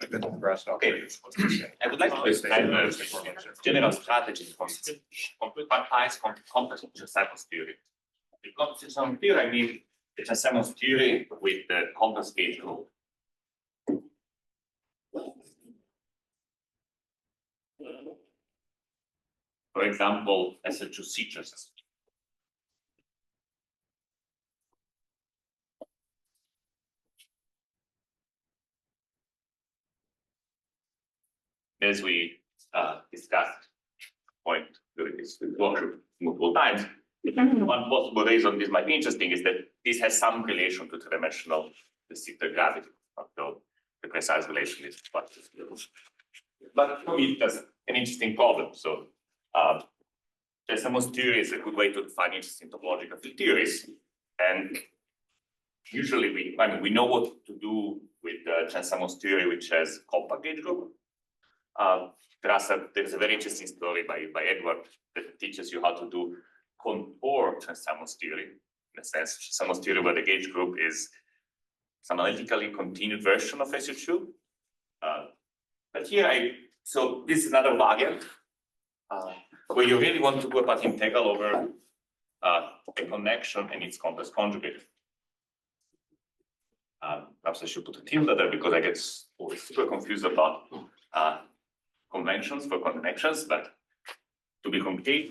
Okay, I would like to describe the general strategy for quantized complex Chern-Simons theory. The Chern-Simons theory, I mean the Chern-Simons theory with the complex gauge group. For example, SL2C Chern-Simons. As we discussed point during this workshop multiple times, one possible reason this might be interesting is that this has some relation to three-dimensional specific gravity, although the precise relation is quite difficult. But for me, that's an interesting problem. So, Chern-Simons theory is a good way to define interesting topological field theories, and usually we know what to do with the Chern-Simons theory, which has compact gauge group. There's a very interesting story by Edward that teaches you how to do contour Chern-Simons theory. In a sense, Chern-Simons theory where the gauge group is some analytically continued version of SU2. But here so this is another variant where you really want to do a path integral over a connection and its complex conjugate. Perhaps I should put a tilde there because I get always super confused about conventions for connections, but to be complete,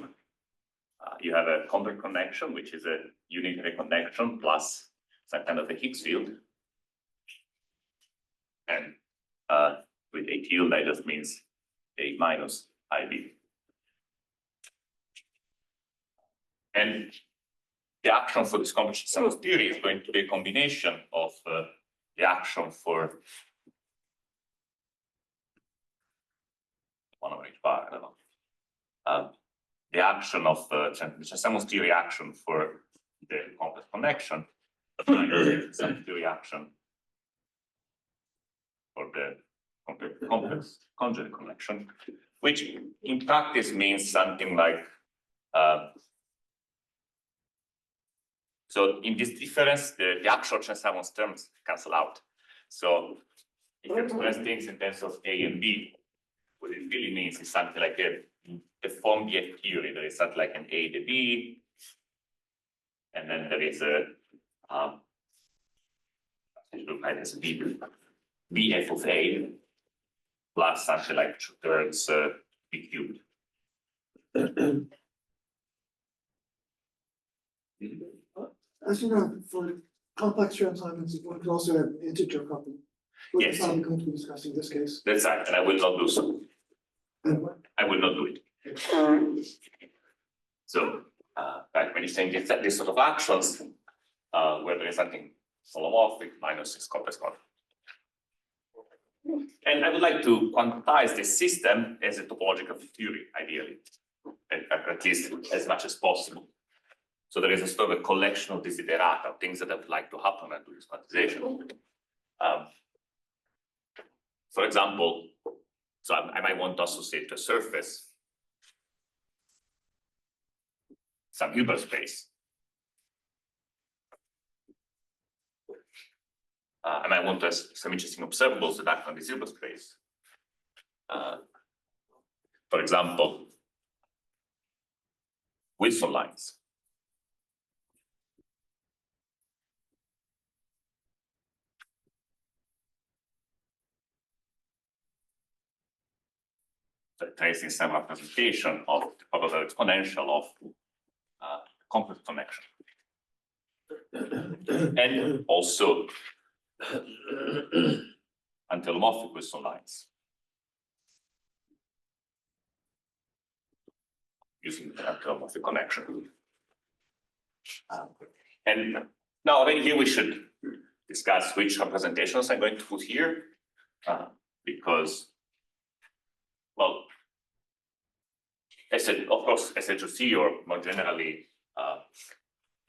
you have a complex connection, which is a unitary connection plus some kind of a Higgs field. And with a tilde, that just means A minus IB. And the action for this complex Chern-Simons theory is going to be a combination of the action for one over each bar, I don't know. The action of the Chern-Simons theory action for the complex connection, some theory action for the complex conjugate connection, which in practice means something like so in this difference, the actual Chern-Simons terms cancel out. So if you express things in terms of A and B, what it really means is something like a form BF theory. There is something like an A to B, and then there is a BF of A plus something like 2 thirds B cubed. As you know, for complex Chern-Simons, one could also have integer coupling. We're Yes. probably going to be discussing this case. That's right, and I will not do so. And what? I will not do it. So, when you're saying this sort of actions, where there is something holomorphic minus its complex conjugate. And I would like to quantize this system as a topological theory, ideally, at least as much as possible. So there is a sort of a collection of desiderata, things that I would like to happen and do this quantization. For example, so I might want to associate to a surface some Hilbert space. I might want to have some interesting observables that act on this Hilbert space. For example, Wilson lines. So tracing some representation of the probable exponential of complex connection. And also antelomorphic Wilson lines using the antelomorphic connection. And now then here we should discuss which representations I'm going to put here, because, well, as of course, SL2C or more generally,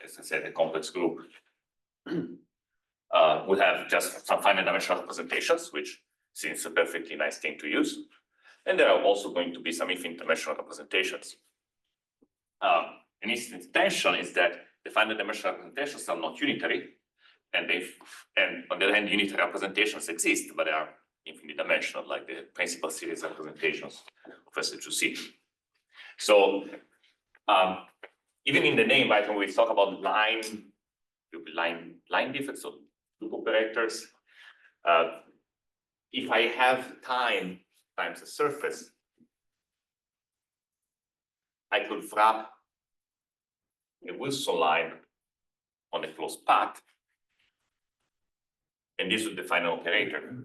as I said, a complex group would have just some finite dimensional representations, which seems a perfectly nice thing to use. And there are also going to be some infinite dimensional representations. An instant tension is that the finite dimensional representations are not unitary, and on the other hand, unitary representations exist, but they are infinite dimensional, like the principal series representations of SQ2C. So even in the name, right, when we talk about line defects or loop operators, if I have time times the surface, I could wrap a Wilson line on a closed path, and this would define an operator.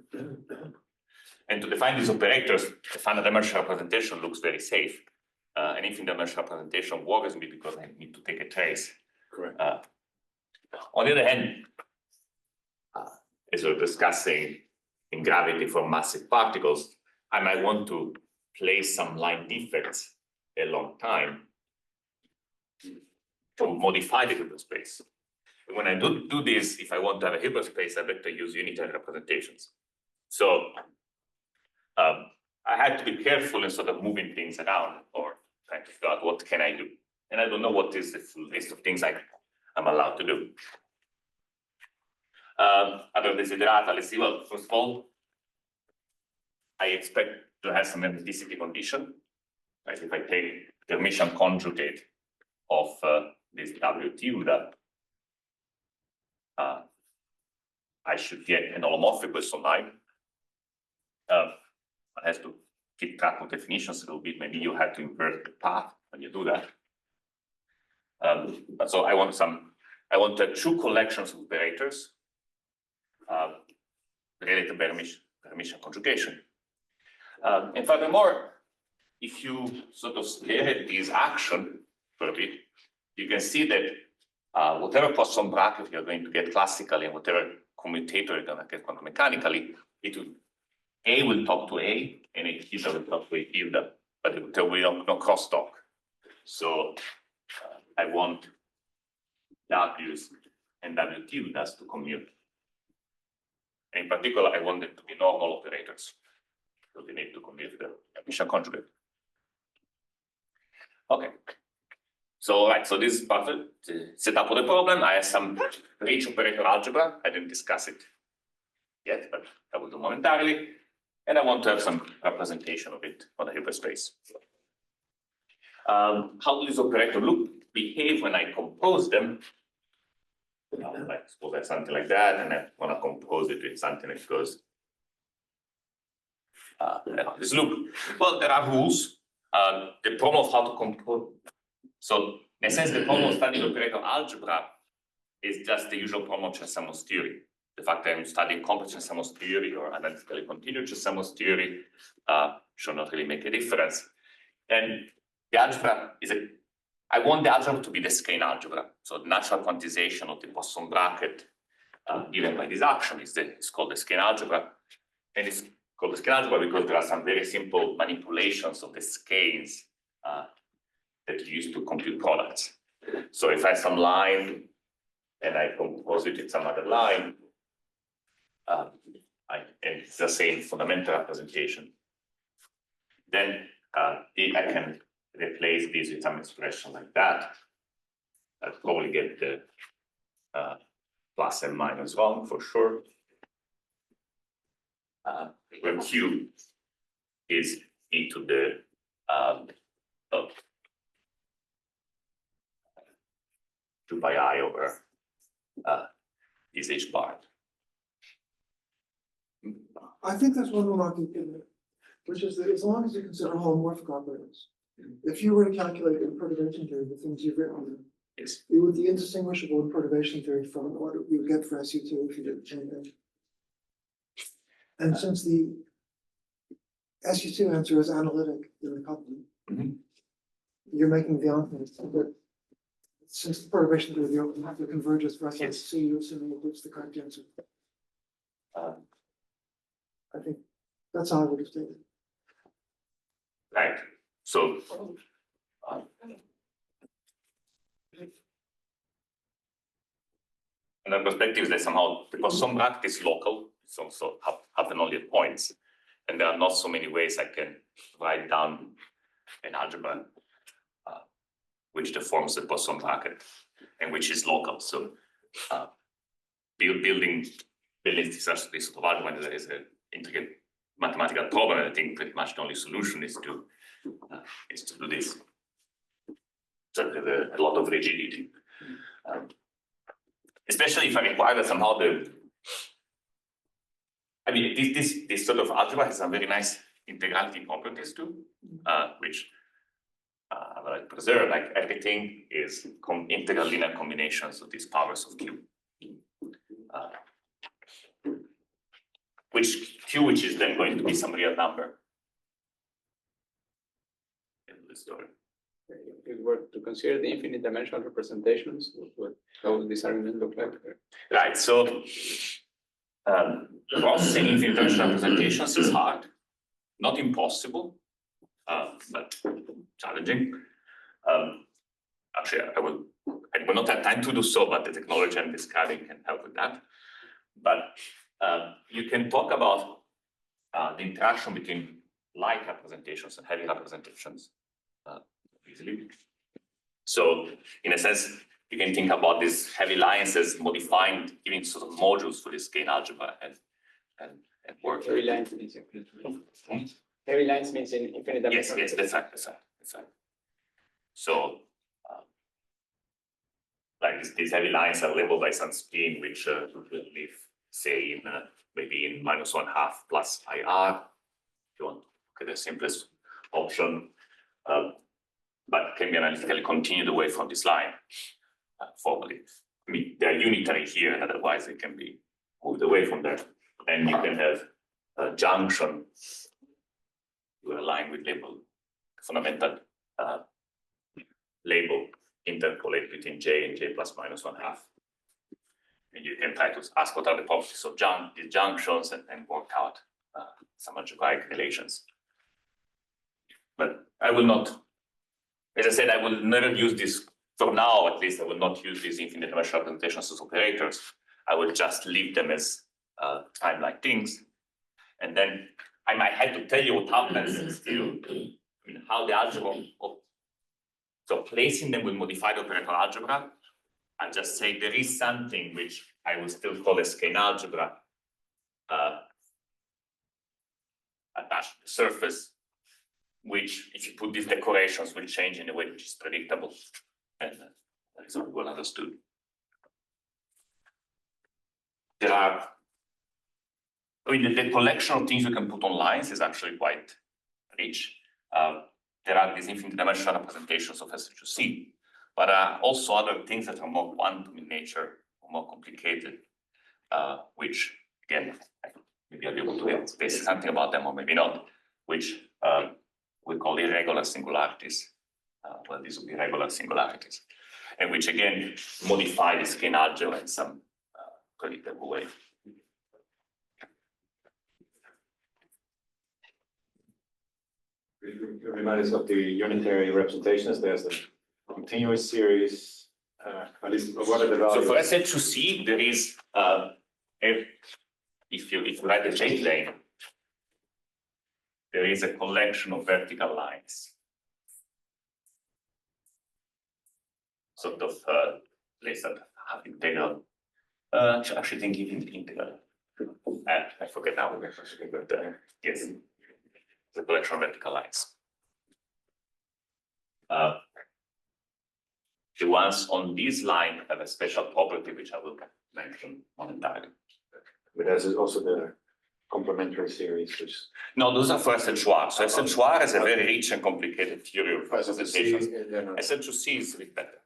And to define these operators, the final dimensional representation looks very safe. And infinite dimensional representation worries me because I need to take a trace. Correct. On the other hand, as we're discussing in gravity for massive particles, I might want to place some line defects a long time to modify the Hilbert space. When I do this, if I want to have a Hilbert space, I better use unitary representations. So I had to be careful in sort of moving things around or trying to figure out what can I do. And I don't know what is the full list of things I'm allowed to do. Other desiderata, let's see. Well, first of all, I expect to have some hermeticity condition. Right? If I take the Hermitian conjugate of this WT, I should get an holomorphic Wilson line. I have to keep track of definitions a little bit. Maybe you have to invert the path when you do that. But so I want two collections of operators related by Hermitian conjugation. And furthermore, if you sort of stare at this action for a bit, you can see that whatever Poisson bracket you're going to get classically and whatever commutator you're going to get quantum mechanically, A will talk to A and A tilde will talk to A tilde, but there will no crosstalk. So I want W's and W tildes to commute. And in particular, I want them to be normal operators. So they need to commute the Hermitian conjugate. Okay. So right, so this is part of the setup of the problem. I have some rich operator algebra. I didn't discuss it yet, but I will do momentarily. And I want to have some representation of it on the Hilbert space. How do these operators behave when I compose them? I suppose I have something like that, and I want to compose it with something that goes this loop. Well, there are rules. The problem of how to compose. So, in a sense, the problem of studying operator algebra is just the usual problem of Chern-Simons theory. The fact that I'm studying complex Chern-Simons theory or analytically continued Chern-Simons theory should not really make a difference. And the algebra I want the algebra to be the skein algebra. So the natural quantization of the Poisson bracket given by this action is called the skein algebra. And it's called the skein algebra because there are some very simple manipulations of the skeins that you use to compute products. So if I have some line and I compose it with some other line, and it's the same fundamental representation, then I can replace this with some expression like that. I'll probably get the plus and minus wrong for sure. Where Q is e to the of 2 pi I over is h bar. I think there's one remark you can make, which is that as long as you consider holomorphic operators, if you were to calculate in perturbation theory the things you've written, Yes. it would be indistinguishable in perturbation theory from what you would get for SU2 if you did the same thing. And since the SU2 answer is analytic in the coupling, you're making the argument that since the perturbation theory have to converges for SU2, you assume it's the correct answer. I think that's how I would have stated. Right. So another perspective is that somehow because some bracket is local, it's also happen only at points, and there are not so many ways I can write down an algebra which deforms the Poisson bracket and which is local. So building such this sort of algebra, there is an intricate mathematical problem. And I think pretty much the only solution is to do this. So there's a lot of rigidity, especially if I require that somehow this sort of algebra has some very nice integrality properties too, which I like to preserve. Like everything is integral linear combinations of these powers of Q. Which is then going to be some real number in the story. If we were to consider the infinite dimensional representations, how would this argument look like? Right. So processing infinite dimensional representations is hard, not impossible, but challenging. Actually, I will not have time to do so, but the technology I'm describing can help with that. But you can talk about the interaction between light representations and heavy representations easily. So in a sense, you can think about these heavy lines as modifying, giving sort of modules for this gain algebra and work. Heavy lines means infinite. Heavy lines means in infinite dimension. Yes, that's right. So like these heavy lines are labeled by some spin, which will live, say, in maybe in -1/2 plus IR, if you want to look at the simplest option, but can be analytically continued away from this line formally. I mean, they're unitary here, otherwise they can be moved away from there. And you can have a junction to a line with label, fundamental label interpolate between J and J plus -1/2. And you can try to ask what are the properties of these junctions and work out some algebraic relations. But I will not, as I said, I will never use this, for now at least, I will not use these infinite dimensional representations as operators. I will just leave them as time-like things. And then I might have to tell you what happens still, how the algebra, so placing them with modified operator algebra, I just say there is something which I will still call a skein algebra attached to the surface, which, if you put these decorations, will change in a way which is predictable, and that is well understood. There are, the collection of things you can put on lines is actually quite rich. There are these infinite dimensional representations of SQFT, but also other things that are more quantum in nature, or more complicated, which, again, maybe I'll be able to say something about them, or maybe not, which we call irregular singularities. Well, these will be regular singularities, and which, again, modify the skein algebra in some predictable way. Remind us of the unitary representations. There's a continuous series. At least what are the values? So for SQFT, there is if you write the J-plane, there is a collection of vertical lines, sort of let's have integral. Actually, think even integral. I forget now. But yes. The collection of vertical lines. The ones on this line have a special property which I will mention momentarily. But there's also the complementary series, which no, those are for SQFT. So SQFT has a very rich and complicated theory of representations. SQFT is a bit better.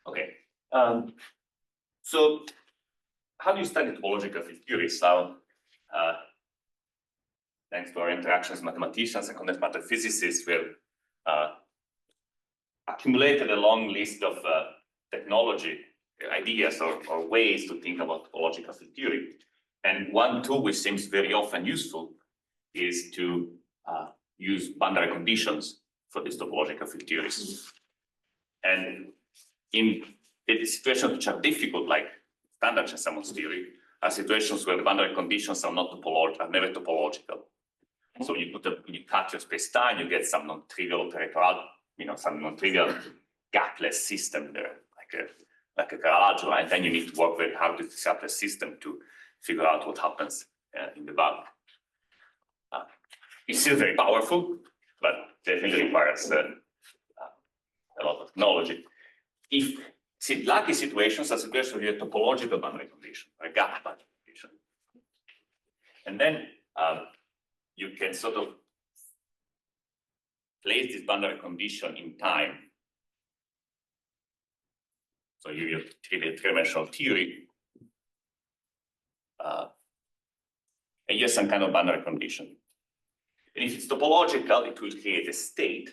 Okay. So how do you study topological field theories? Now, thanks to our interactions with mathematicians and condensed matter physicists, we've accumulated a long list of technology ideas or ways to think about topological field theory. And one tool which seems very often useful is to use boundary conditions for these topological field theories. And in situations which are difficult, like standard Chern-Simons theory, are situations where the boundary conditions are not topological, are never topological. So you cut your space-time, you get some non-trivial operator, some non-trivial gapless system there, like like a garage line, and then you need to work very hard to set up a system to figure out what happens in the bug. It's still very powerful, but definitely requires a lot of technology. If lucky situations are situations with a topological boundary condition, a gap boundary condition, and then you can sort of place this boundary condition in time. So you have three-dimensional theory, and you have some kind of boundary condition. And if it's topological, it will create a state,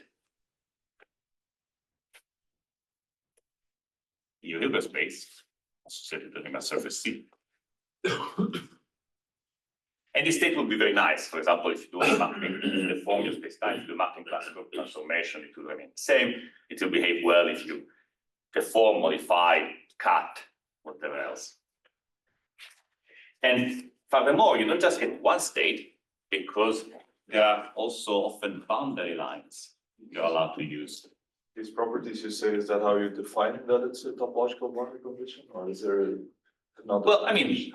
Hilbert space associated with a surface C. And this state will be very nice. For example, if you do a mapping, the form your space-time, if you do mapping classical transformation, it will remain the same. It will behave well if you perform, modify, cut, whatever else. And furthermore, you don't just get one state, because there are also often boundary lines you're allowed to use. These properties you say, is that how you define that it's a topological boundary condition, or is there another? Well, I mean,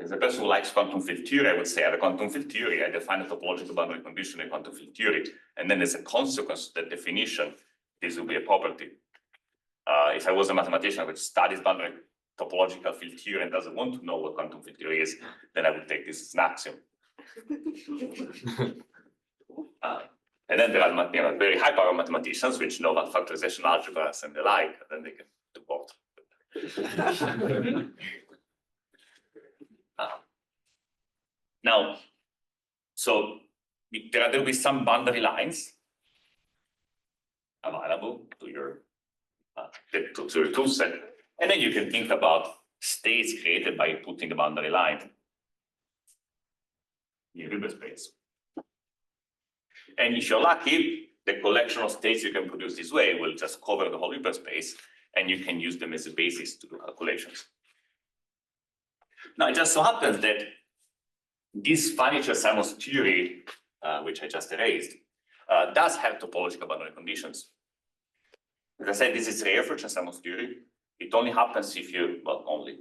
as a person who likes quantum field theory, I would say I have a quantum field theory, I define a topological boundary condition in quantum field theory, and then as a consequence of that definition, this will be a property. If I was a mathematician, I would study boundary topological field theory and doesn't want to know what quantum field theory is, then I would take this as an axiom. And then there are very high power mathematicians which know about factorization algebras and the like, and then they can do both. Now, so there will be some boundary lines available to your tool set, and then you can think about states created by putting the boundary line in Hilbert space. And if you're lucky, the collection of states you can produce this way will just cover the whole Hilbert space, and you can use them as a basis to do calculations. Now, it just so happens that this finite Chern-Simons theory, which I just erased, does have topological boundary conditions. As I said, this is rare for Chern-Simons theory. It only happens if you, well, only,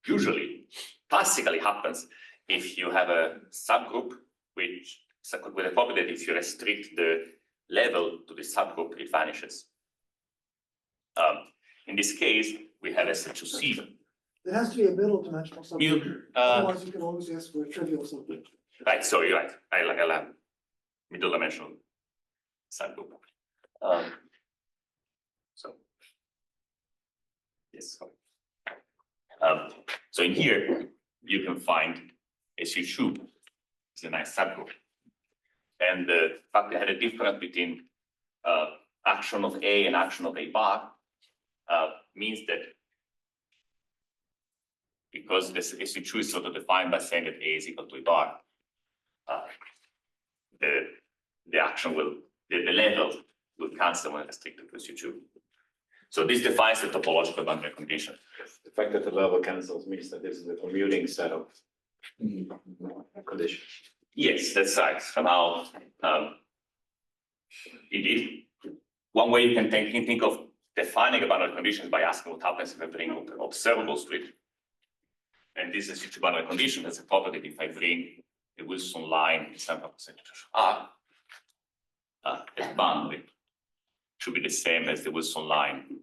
usually, classically happens if you have a subgroup which, with a property that if you restrict the level to the subgroup, it vanishes. In this case, we have SQ2C. It has to be a middle dimensional subgroup. Otherwise, you can always ask for a trivial subgroup. Right, so you're right. I'll have middle dimensional subgroup. So, yes. So in here, you can find SQ2 is a nice subgroup. And the fact they had a difference between action of A and action of A bar means that because this SQ2 is sort of defined by saying that A is equal to A bar, the action will, the level will cancel when restricted to SQ2. So this defines the topological boundary condition. The fact that the level cancels means that this is a commuting set of conditions. Yes, that's right. Somehow, indeed, one way you can think of defining a boundary condition by asking what happens if I bring observables to it. And this is such a boundary condition as a property if I bring a Wilson line in some percentage R, the boundary should be the same as the Wilson line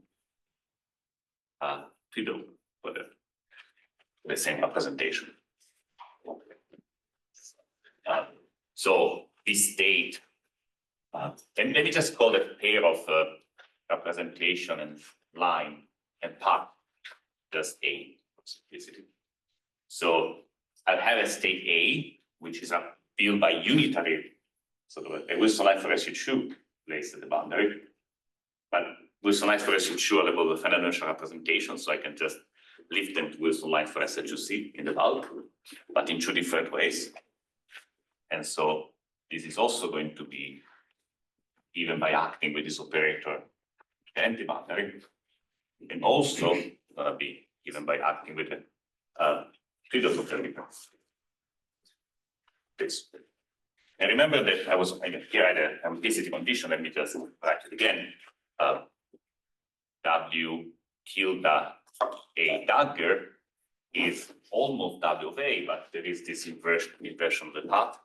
fiddle for the same representation. So this state, and let me just call it a pair of representation and line and path, just A for simplicity. So I'll have a state A, which is filled by unitary, sort of a Wilson line for SQ2 placed at the boundary. But Wilson lines for SQ2 are able with finite dimensional representation, so I can just lift them to Wilson line for SQ2C in the bulk, but in two different ways. And so this is also going to be given by acting with this operator anti-boundary, and also be given by acting with the trivial operator. This. And remember that here I had an implicit condition. Let me just write it again. W tilde A dagger is almost W of A, but there is this inversion of the path.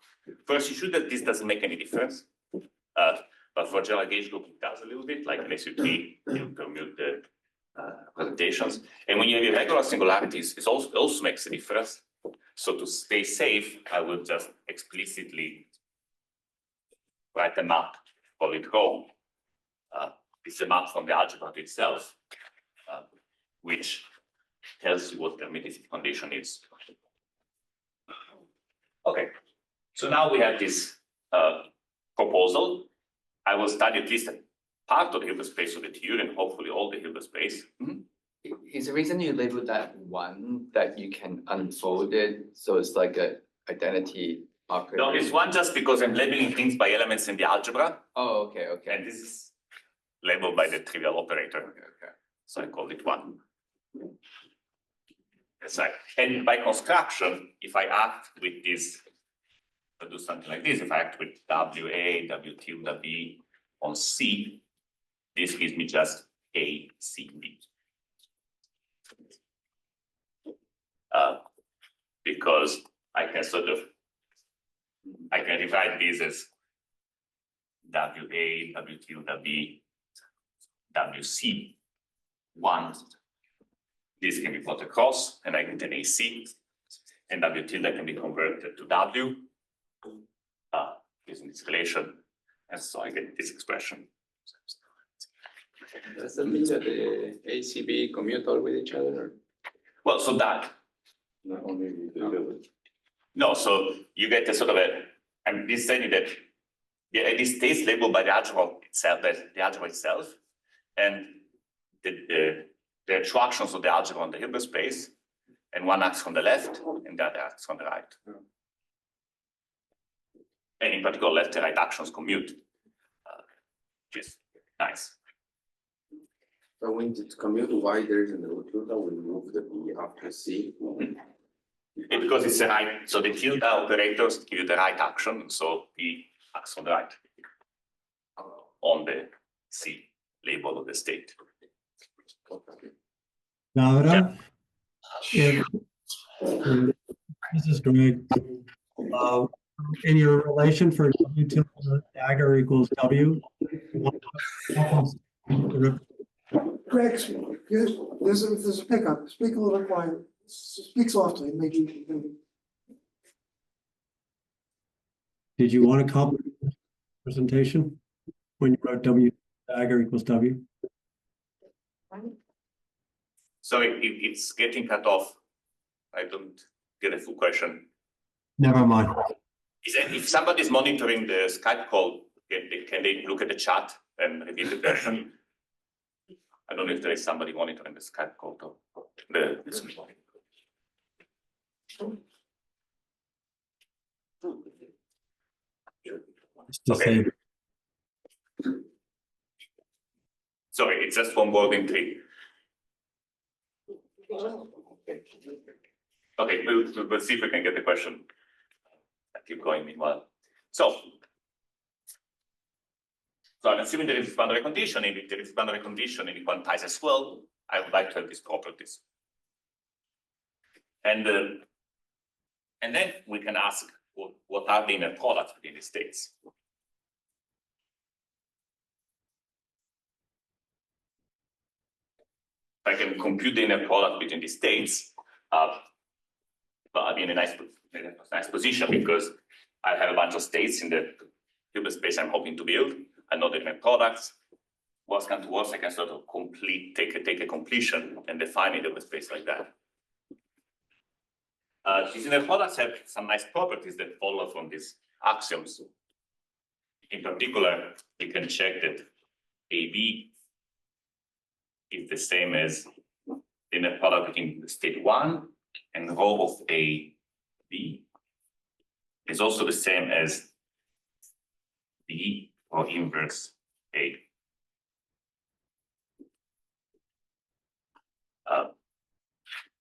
First, you should that this doesn't make any difference. But for general gauge group, it does a little bit, like an SUT, you commute the presentations. And when you have irregular singularities, it also makes a difference. So to stay safe, I will just explicitly write a map, call it rho. It's a map from the algebra to itself, which tells you what the hermeticity condition is. Okay, so now we have this proposal. I will study at least a part of the Hilbert space of the theory and hopefully all the Hilbert space. Is the reason you labeled that one that you can unfold it so it's like a identity operator? No, it's one just because I'm labeling things by elements in the algebra, Oh, okay, okay. and this is labeled by the trivial operator. Okay. So I called it one. That's right. And by construction, if I act with this, I do something like this. If I act with WA, W tilde B on C, this gives me just A, C, B. Because I can I can rewrite these as WA, W tilde B, WC, 1. This can be plotted across, and I get an AC, and W tilde can be converted to W using this relation, and so I get this expression. Does that mean that the ACB commute all with each other? Well, so that. Not only the No, so you get a sort of I'm just saying that this stays labeled by the algebra itself, and the attractions of the algebra on the Hilbert space, and one acts on the left and the other acts on the right. And in particular, left and right actions commute, which is nice. So when it's commute wider than the tilde, we move the B after C. Because it's a right, so the tilde operators give you the right action, so B acts on the right on the C label of the state. Davide, if this is Greg, in your relation for W tilde dagger equals W, Greg, there's a pickup. Speak a little quiet. Speak softly, maybe. did you want to complete the presentation when you wrote W dagger equals W? Sorry, it's getting cut off. I don't get a full question. Never mind. If somebody's monitoring the Skype call, can they look at the chat and repeat the question? I don't know if there is somebody monitoring the Skype call though. It's the Okay. same. Sorry, it's just one wording tree. Okay, we'll see if we can get the question. I keep going meanwhile. So I'm assuming there is boundary condition. If there is boundary condition and it quantizes as well, I would like to have these properties. And then we can ask what are the inner products between the states. I can compute the inner product between the states, but I'll be in a nice position because I have a bunch of states in the Hilbert space I'm hoping to build. I know the inner products. Worst comes to worst, I can sort of take a completion and define a Hilbert space like that. These inner products have some nice properties that follow from these axioms. In particular, you can check that AB is the same as the inner product between state 1 and rho of A, B is also the same as B or inverse A.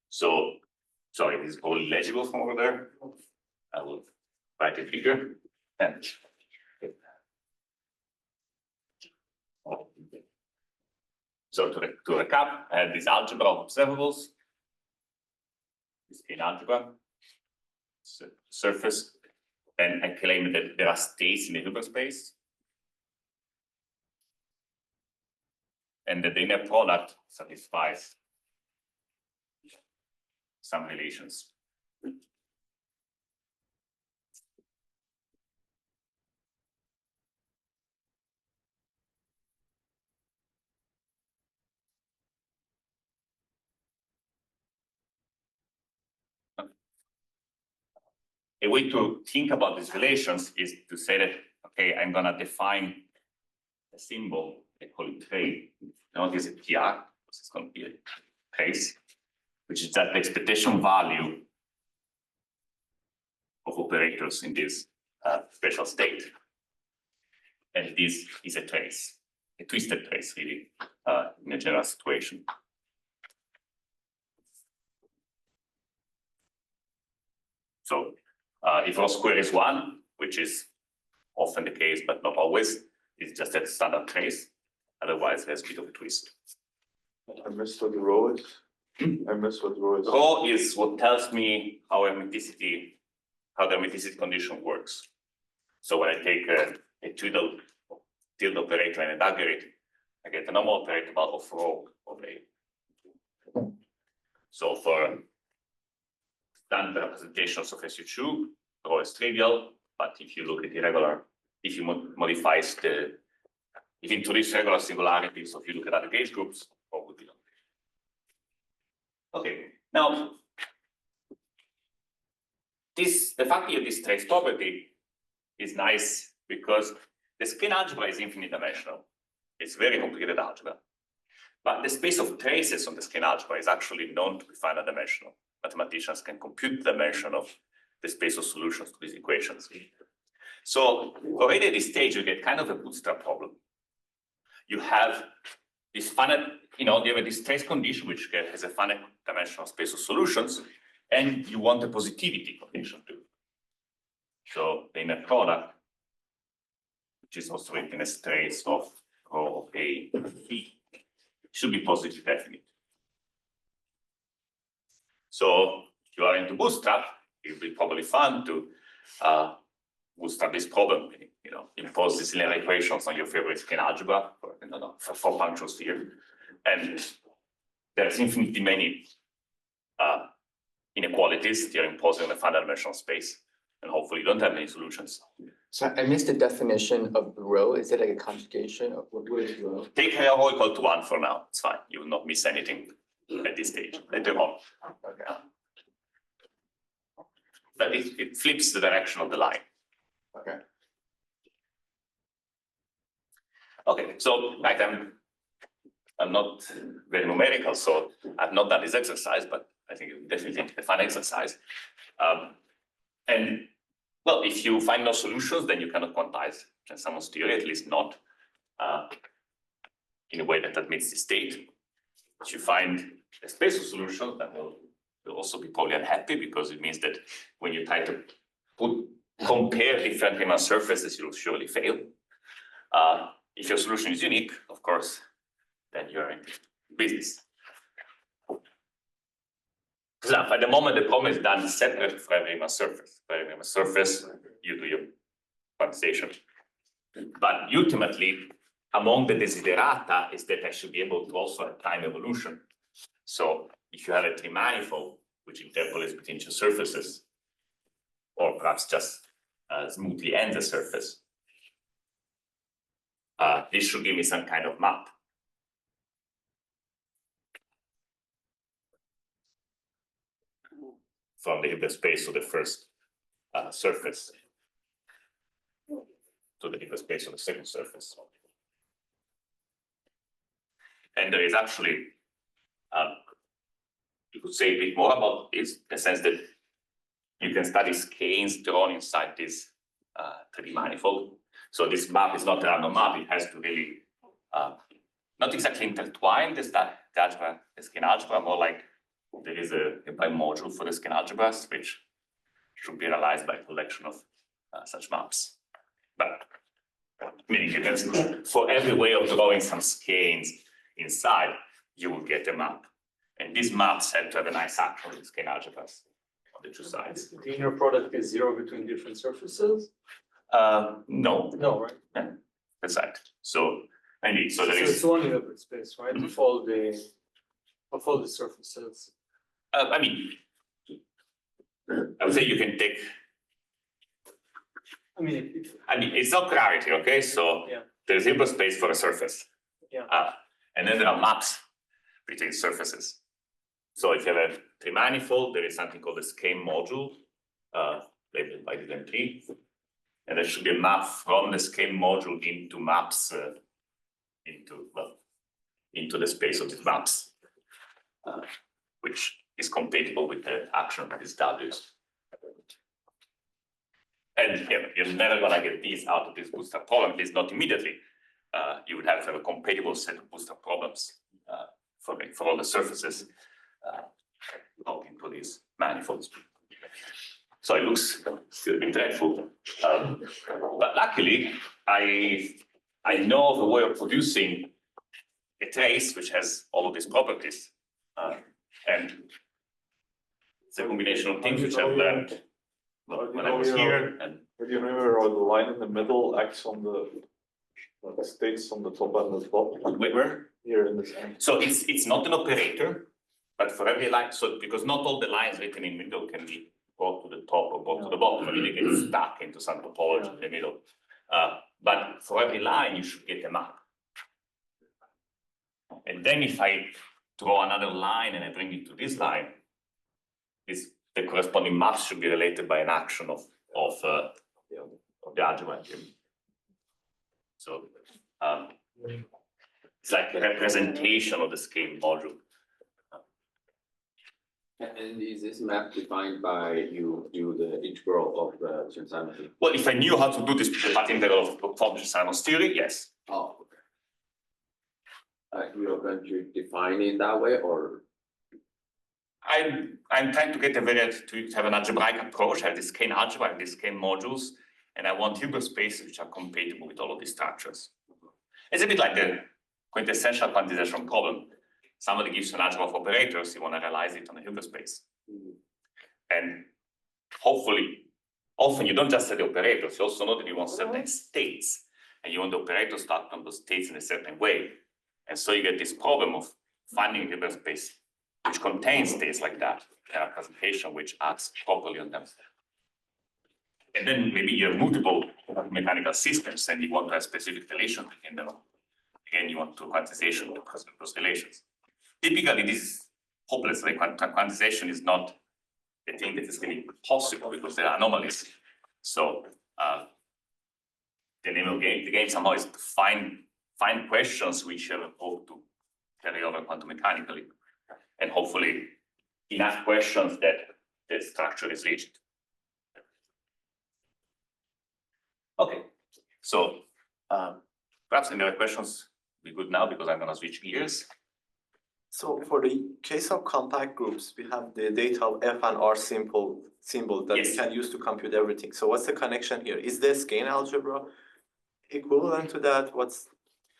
So, sorry, this is probably legible from over there. I will write it bigger. And So to recap, I had this algebra of observables, this in algebra, surface, and I claim that there are states in the Hilbert space, and that the inner product satisfies some relations. A way to think about these relations is to say that, okay, I'm gonna define a symbol, I call it trade. Now this is TR, because it's gonna be a trace, which is that the expectation value of operators in this special state. And this is a trace, a twisted trace, really, in a general situation. So if rho square is 1, which is often the case, but not always, it's just a standard trace. Otherwise, there's a bit of a twist. I missed what the rho is. I missed what rho is. Rho is what tells me how the hermeticity condition works. So when I take a tilde operator and a dagger it, I get a normal operator of rho of A. So for standard representations of SU2, rho is trivial, but if you look at irregular, if you modify if you introduce regular singularities, or if you look at other gauge groups, rho would be long. Okay, now the fact that this trace property is nice because the skein algebra is infinite dimensional. It's very complicated algebra. But the space of traces on the skein algebra is actually known to be finite dimensional. Mathematicians can compute the dimension of the space of solutions to these equations. So already at this stage, you get kind of a bootstrap problem. You have this finite, you have this trace condition which has a finite dimensional space of solutions, and you want a positivity condition too. So the inner product, which is also written as trace of rho of A B, should be positive definite. So if you are into bootstrap, it will be probably fun to bootstrap this problem. Impose these linear equations on your favorite skein algebra for functions here, and there's infinitely many inequalities you're imposing on a finite dimensional space, and hopefully you don't have any solutions. So I missed the definition of rho. Is it like a conjugation of what is rho? Take rho equal to 1 for now. It's fine. You will not miss anything at this stage. Later on. Okay. But it flips the direction of the line. Okay. Okay, so like I'm not very numerical, so I've not done this exercise, but I think it's definitely a fun exercise. And well, if you find no solutions, then you cannot quantize Chern-Simons theory, at least not in a way that admits the state. If you find a space of solutions, then will also be probably unhappy, because it means that when you try to compare different Riemann surfaces, you'll surely fail. If your solution is unique, of course, then you're in business. Because at the moment, the problem is done separate from every Riemann surface. For every Riemann surface, you do your quantization. But ultimately, among the desiderata is that I should be able to also have time evolution. So if you have a trimanifold, which interpolates between two surfaces, or perhaps just smoothly ends the surface, this should give me some kind of map. From the Hilbert space to the first surface to the Hilbert space of the second surface. And there is actually, you could say a bit more about this, in the sense that you can study skeins drawn inside this 3D manifold. So this map is not a random map. It has to really not exactly intertwine the skein algebra, more like there is a bimodule for the skein algebras, which should be realized by a collection of such maps. But meaning it has, for every way of drawing some skeins, inside, you will get a map. And these maps have to have a nice action with skein algebras on the two sides. The inner product is zero between different surfaces? No, No, right? that's right. So, indeed, so So there it's is, one Hilbert space, right? Of all the surfaces. I mean, I would say you can take, I mean, if it's not gravity, okay? So Yeah. there's Hilbert space for a surface. Yeah. And then there are maps between surfaces. So if you have a trimanifold, there is something called a skein module, labeled by the T. And there should be a map from the skein module into maps, into the space of these maps, which is compatible with the action of these W's. And you're never gonna get these out of this bootstrap problem, at least not immediately. You would have to have a compatible set of bootstrap problems for all the surfaces logged into these manifolds. So it looks still a bit dreadful. But luckily, I know of a way of producing a trace which has all of these properties. And it's a combination of things which I've learned when I was here. And do you remember how the line in the middle acts on the states on the top and the bottom? where? Here in this end. So it's not an operator, but for every line, so because not all the lines written in middle can be brought to the top or brought to the bottom, I mean, they get stuck into some topology in the middle. But for every line, you should get a map. And then if I draw another line and I bring it to this line, the corresponding maps should be related by an action of the algebra. So it's like a representation of the skein module. And is this map defined by you do the integral of the Chern-Simons? Well, if I knew how to do this path integral of Chern-Simons theory, yes. Oh, okay. You're going to define it that way, or? I'm trying to get to have an algebraic approach. I have this skein algebra and these skein modules, and I want Hilbert spaces which are compatible with all of these structures. It's a bit like the quintessential quantization problem. Somebody gives you an algebra of operators, you want to realize it on a Hilbert space. And hopefully, often you don't just say the operators, you also know that you want certain states, and you want the operators to act on those states in a certain way. And so you get this problem of finding a Hilbert space which contains states like that, and a representation which acts properly on them. And then maybe you have multiple mechanical systems and you want to have specific relations between them. Again, you want to quantization to those relations. Typically, this is hopeless. Like quantization is not a thing that is really possible because there are anomalies. So the name of the game somehow is to find questions which are able to carry over quantum mechanically, and hopefully enough questions that the structure is reached. Okay, so perhaps any other questions be good now because I'm going to switch gears. So for the case of compact groups, we have the data of F and R symbol that Yes. we can use to compute everything. So what's the connection here? Is the skein algebra equivalent to that?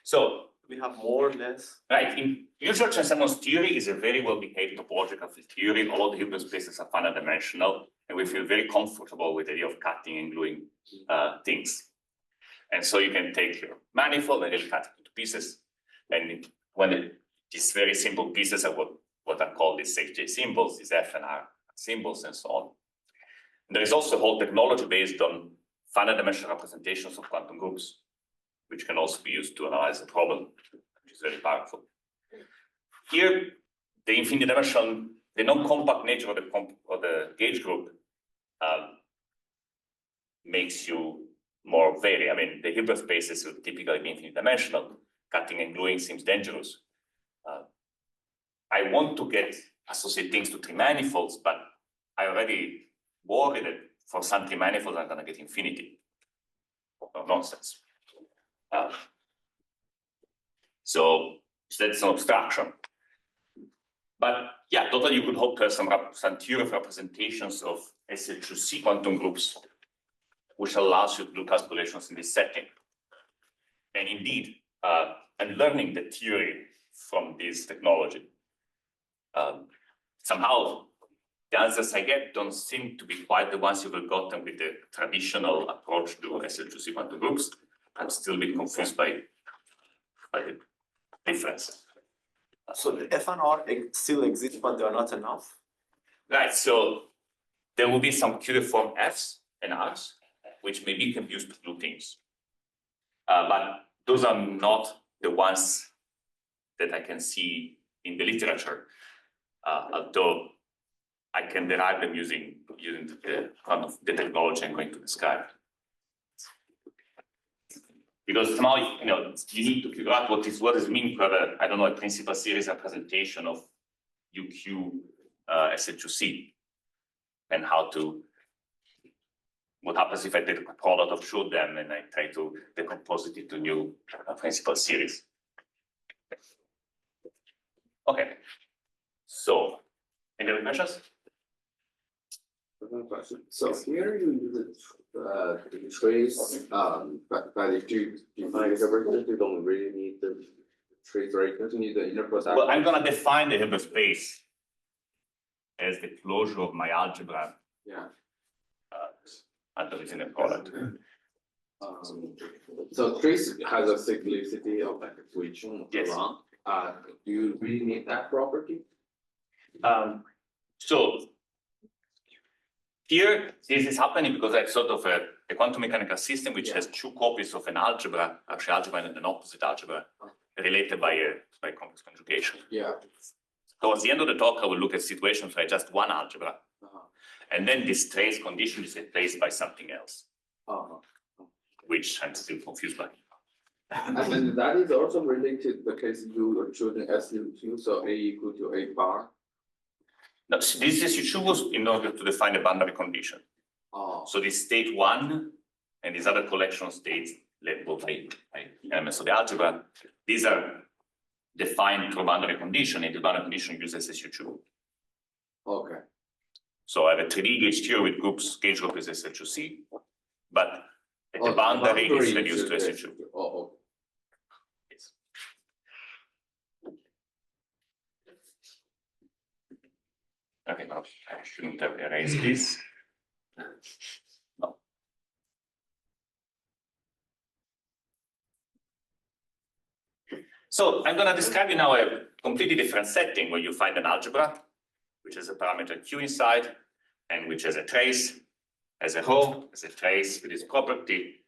So We have more or less? right, in usual Chern-Simons theory is a very well-behaved topological theory. All of the Hilbert spaces are finite dimensional, and we feel very comfortable with the idea of cutting and gluing things. And so you can take your manifold and really cut it into pieces. And when these very simple pieces are what are called these XJ symbols, these F and R symbols, and so on. And there is also a whole technology based on finite dimensional representations of quantum groups, which can also be used to analyze the problem, which is very powerful. Here, the infinite dimensional, the non-compact nature of the gauge group makes you more vary. I mean, the Hilbert spaces would typically be infinite dimensional. Cutting and gluing seems dangerous. I want to get associate things to three manifolds, but I already worry that for some three manifolds, I'm going to get infinity. No nonsense. So that's an abstraction. But yeah, totally you could hope to have some theory of representations of SL2C quantum groups, which allows you to do calculations in this setting. And indeed, and learning the theory from this technology. Somehow, the answers I get don't seem to be quite the ones you will gotten with the traditional approach to SL2C quantum groups. I'm still a bit confused by the difference. So the F and R still exist, but they are not enough. Right, so there will be some cuneiform Fs and Rs, which maybe can be used to do things. But those are not the ones that I can see in the literature, although I can derive them using the kind of the technology I'm going to describe. Because somehow, you need to figure out what does it mean to have a principal series representation of UQ SL2C, and what happens if I take a product of show them and I try to decompose it into new principal series. Okay, so any other questions? So here you use the trace, but if you define the representative, you don't really need the trace, right? You need the inner product. Well, I'm gonna define the Hilbert space as the closure of my algebra. Yeah. Until it's in a product. So trace has a cyclicity of like a switching Yes. around. Do you really need that property? So here, this is happening because I have sort of a quantum mechanical system which has two copies of an algebra, actually algebra and an opposite algebra, related by complex conjugation. Yeah. Towards the end of the talk, I will look at situations where just one algebra, and then this trace condition is replaced by something else, which I'm still confused by. And then that is also related because you are choosing SU2, so A equal to A bar. Now, this is you choose in order to define a boundary condition. So this state one and these other collection of states labeled by elements of the algebra, these are defined through a boundary condition, and the boundary condition uses SU2. Okay. So I have a 3D gauge theory with groups, gauge group is SL2C, but the boundary is reduced to SU2. Oh, Yes. Okay, now I shouldn't have erased this. No. So I'm going to describe you now a completely different setting where you find an algebra, which has a parameter Q inside, and which has a trace, as a whole, as a trace with this property.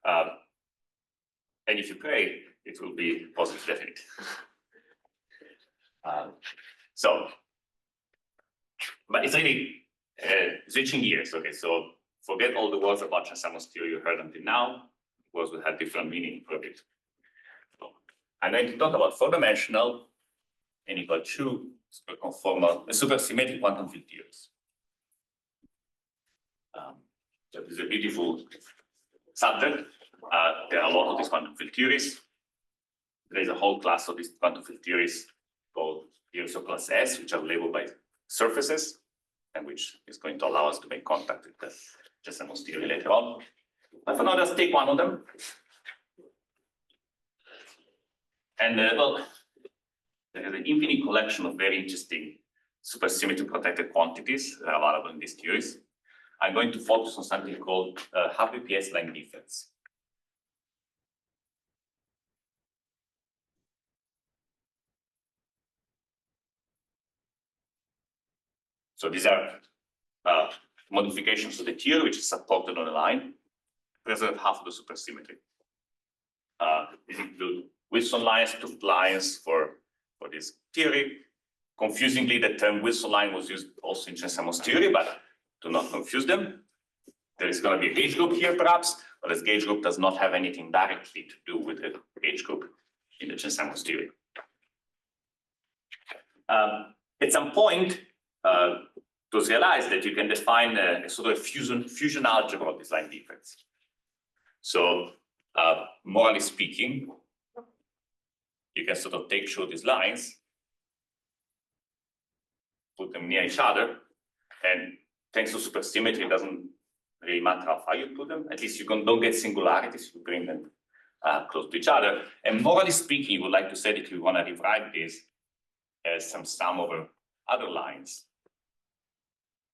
And if you pray, it will be positive definite. But it's really switching gears. Okay, so forget all the words about Chern-Simons theory you heard until now. Words will have different meaning for it. So I'm going to talk about four-dimensional n equal to superconformal, supersymmetric quantum field theories. That is a beautiful subject. There are a lot of these quantum field theories. There is a whole class of these quantum field theories called theories of class S, which are labeled by surfaces, and which is going to allow us to make contact with the Chern-Simons theory later on. But for now, let's take one of them. And well, there is an infinite collection of very interesting supersymmetry protected quantities that are available in these theories. I'm going to focus on something called HPPS line defects. So these are modifications to the theory which is supported on the line, preserve half of the supersymmetry. These include Wilson lines, Tooth lines for this theory. Confusingly, the term Wilson line was used also in Chern-Simons theory, but do not confuse them. There is going to be a gauge group here, perhaps, but this gauge group does not have anything directly to do with the gauge group in the Chern-Simons theory. At some point, it was realized that you can define a sort of fusion algebra of these line defects. So, morally speaking, you can sort of show these lines, put them near each other, and thanks to supersymmetry, it doesn't really matter how far you put them. At least you don't get singularities, you bring them close to each other. And morally speaking, you would like to say that you want to rewrite this as some sum over other lines,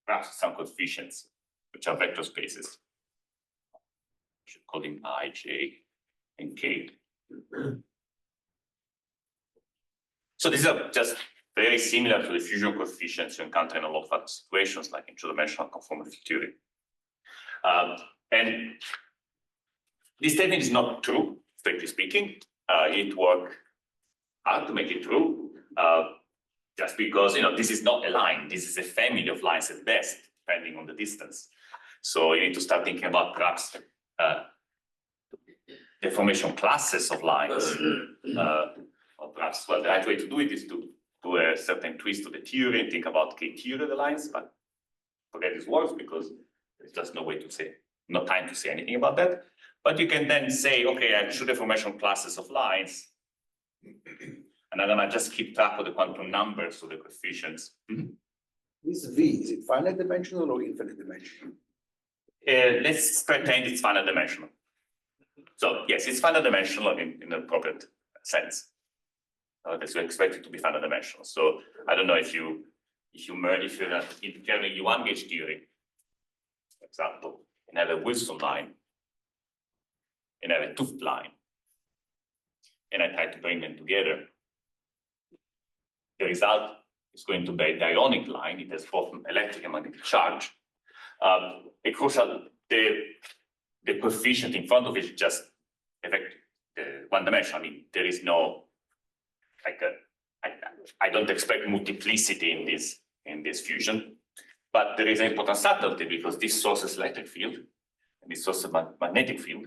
perhaps some coefficients, which are vector spaces. We should call them I, J, and K. So these are just very similar to the fusion coefficients you encounter in a lot of situations, like in two-dimensional conformal theory. And this statement is not true, strictly speaking. You need to work hard to make it true, just because this is not a line. This is a family of lines at best, depending on the distance. So you need to start thinking about perhaps deformation classes of lines. Or perhaps, well, the right way to do it is to do a certain twist to the theory and think about K-theory of the lines, but forget these words because there's just no way to say, no time to say anything about that. But you can then say, okay, I choose deformation classes of lines, and then I just keep track of the quantum numbers of the coefficients. This V, is it finite dimensional or infinite dimensional? Let's pretend it's finite dimensional. So yes, it's finite dimensional in the appropriate sense. That's we expect it to be finite dimensional. So I don't know if you're in one gauge theory, for example, and have a Wilson line and have a Tooth line, and I try to bring them together. The result is going to be a dionic line. It has both electric and magnetic charge. A crucial, the coefficient in front of it is just one dimension. I mean, there is no I don't expect multiplicity in this fusion, but there is an important subtlety because this source is electric field and this source is magnetic field,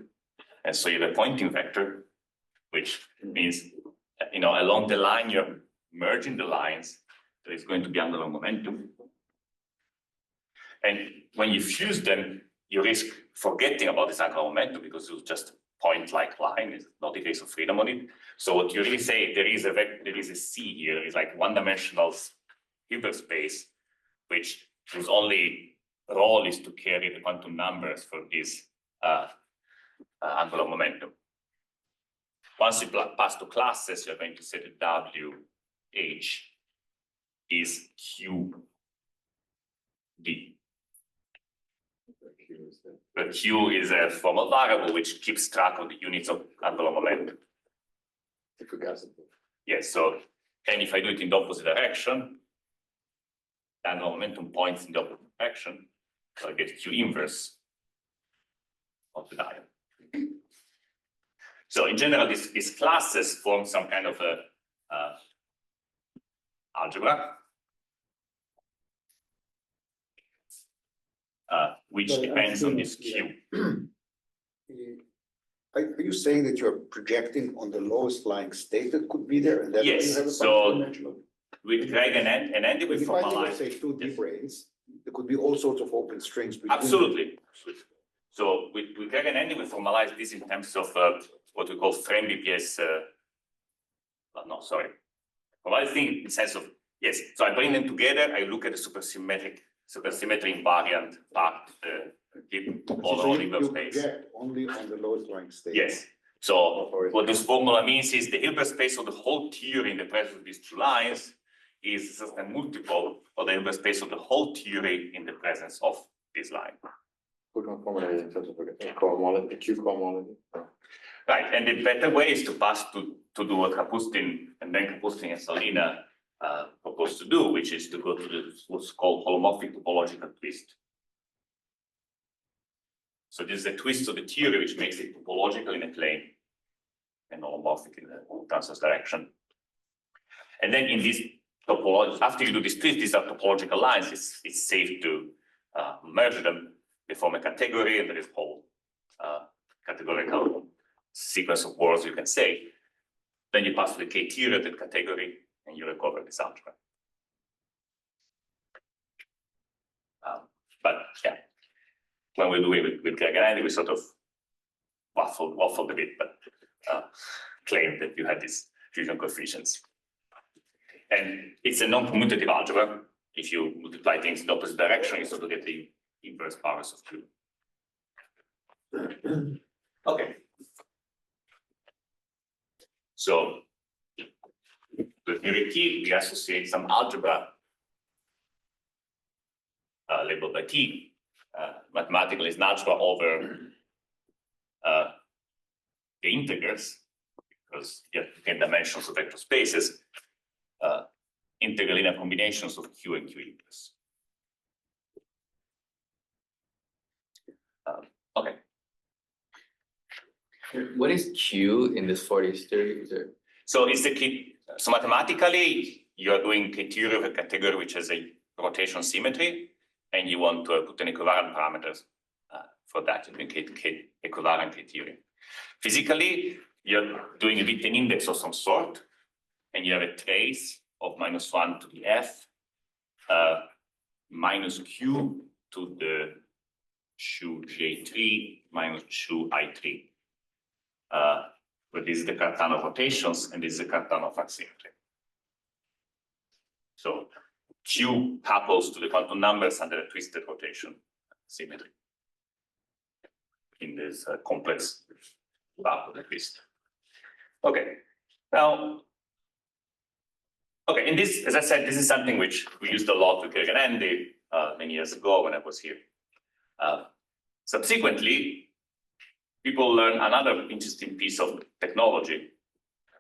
and so you have a pointing vector, which means along the line you're merging the lines, there is going to be angular momentum, and when you fuse them, you risk forgetting about this angular momentum because you just point-like line, is no degrees of freedom on it. So what you really say, there is a C here, it's like one-dimensional Hilbert space, whose only role is to carry the quantum numbers for this angular momentum. Once you pass to classes, you're going to say that WH is QD. The Q is a formal variable which keeps track of the units of angular momentum. Yes, so, and if I do it in the opposite direction, the angular momentum points in the opposite direction, so I get Q inverse of the dial. So in general, these classes form some kind of a algebra, which depends on this Q. Are you saying that you're projecting on the lowest lying state that could be there? And that's why you have Yes, a so dimensional? with Greg and Andy, we If I think of, formalize. say, two D branes, there could be all sorts of open strings between. Absolutely. So with Greg and Andy, we formalize this in terms of what we call frame BPS. Formalize thing in the sense of, yes, so I bring them together, I look at the supersymmetry invariant part, all Hilbert space. Project only on the lowest lying state. Yes. So what this formula means is the Hilbert space of the whole theory in the presence of these two lines is just a multiple of the Hilbert space of the whole theory in the presence of this line. We're going to formulate in terms of cohomology, Q cohomology. Right, and the better way is to pass to do what Kapustin and then Kapustin and Salina proposed to do, which is to go to what's called holomorphic topological twist. So this is a twist of the theory which makes it topological in a plane and holomorphic in the transverse direction. And then in this topology, after you do this twist, these are topological lines. It's safe to merge them. They form a category, and there is a whole categorical sequence of words you can say. Then you pass to the K-theory of that category, and you recover this algebra. But yeah, when we do it with Greg and Andy, we sort of waffled a bit, but claimed that you had these fusion coefficients. And it's a non-commutative algebra. If you multiply things in the opposite direction, you sort of get the inverse powers of 2. Okay. So with theory T, we associate some algebra labeled by T. Mathematically, it's an algebra over the integers, because you have to get dimensions of vector spaces, integral linear combinations of Q and Q integers. Okay. What is Q in this 40s theory? Is it? So it's the key. So mathematically, you are doing K theory of a category which has a rotation symmetry, and you want to put an equivalent parameters for that. You make K equivalent K theory. Physically, you're doing a bit an index of some sort, and you have a trace of -1 to the f, minus q to the Schur J3 minus Schur I3. But this is the Cartan of rotations, and this is the Cartan of asymmetry. So Q couples to the quantum numbers under a twisted rotation symmetry in this complex part of the twist. Okay, now, okay, and this, as I said, this is something which we used a lot with Greg and Andy many years ago when I was here. Subsequently, people learn another interesting piece of technology,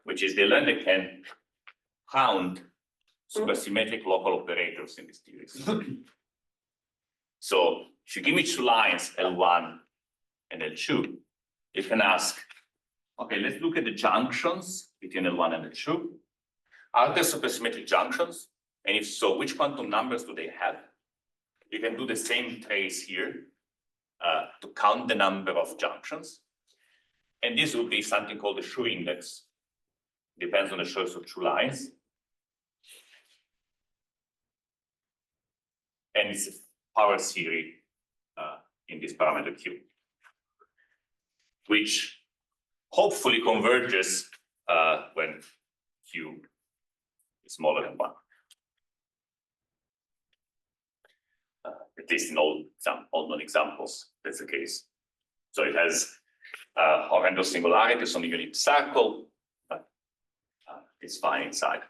which is they learn they can count supersymmetric local operators in these theories. So if you give me two lines, L1 and L2, you can ask, okay, let's look at the junctions between L1 and L2. Are there supersymmetric junctions? And if so, which quantum numbers do they have? You can do the same trace here to count the number of junctions. And this would be something called the Schur index. Depends on the choice of two lines. And it's a power series in this parameter Q, which hopefully converges when Q is smaller than 1. At least in all known examples, that's the case. So it has horrendous singularities on the unit circle, but it's fine inside.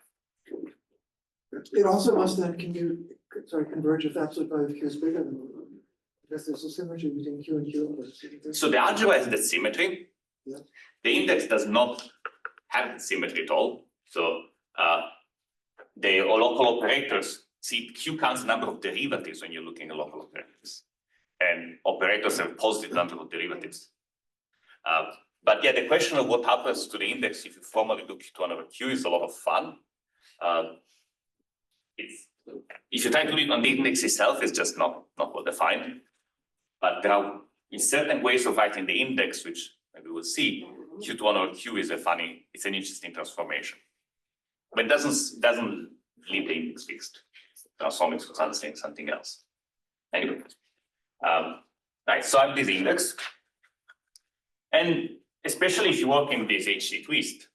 It also must then converge if absolute value of Q is bigger than 1. Because there's a symmetry between Q and Q. So the algebra has the symmetry. Yeah. The index does not have the symmetry at all. So the local operators, see, Q counts the number of derivatives when you're looking at local operators. And operators have positive number of derivatives. But yeah, the question of what happens to the index if you formally do Q1 over Q is a lot of fun. If you try to do it on the index itself, it's just not well defined. But there are in certain ways of writing the index, which maybe we'll see, Q1 over Q is it's an interesting transformation. But it doesn't leave the index fixed. Transforming to something else. Anyway, right, so I have this index. And especially if you work in this HC twist,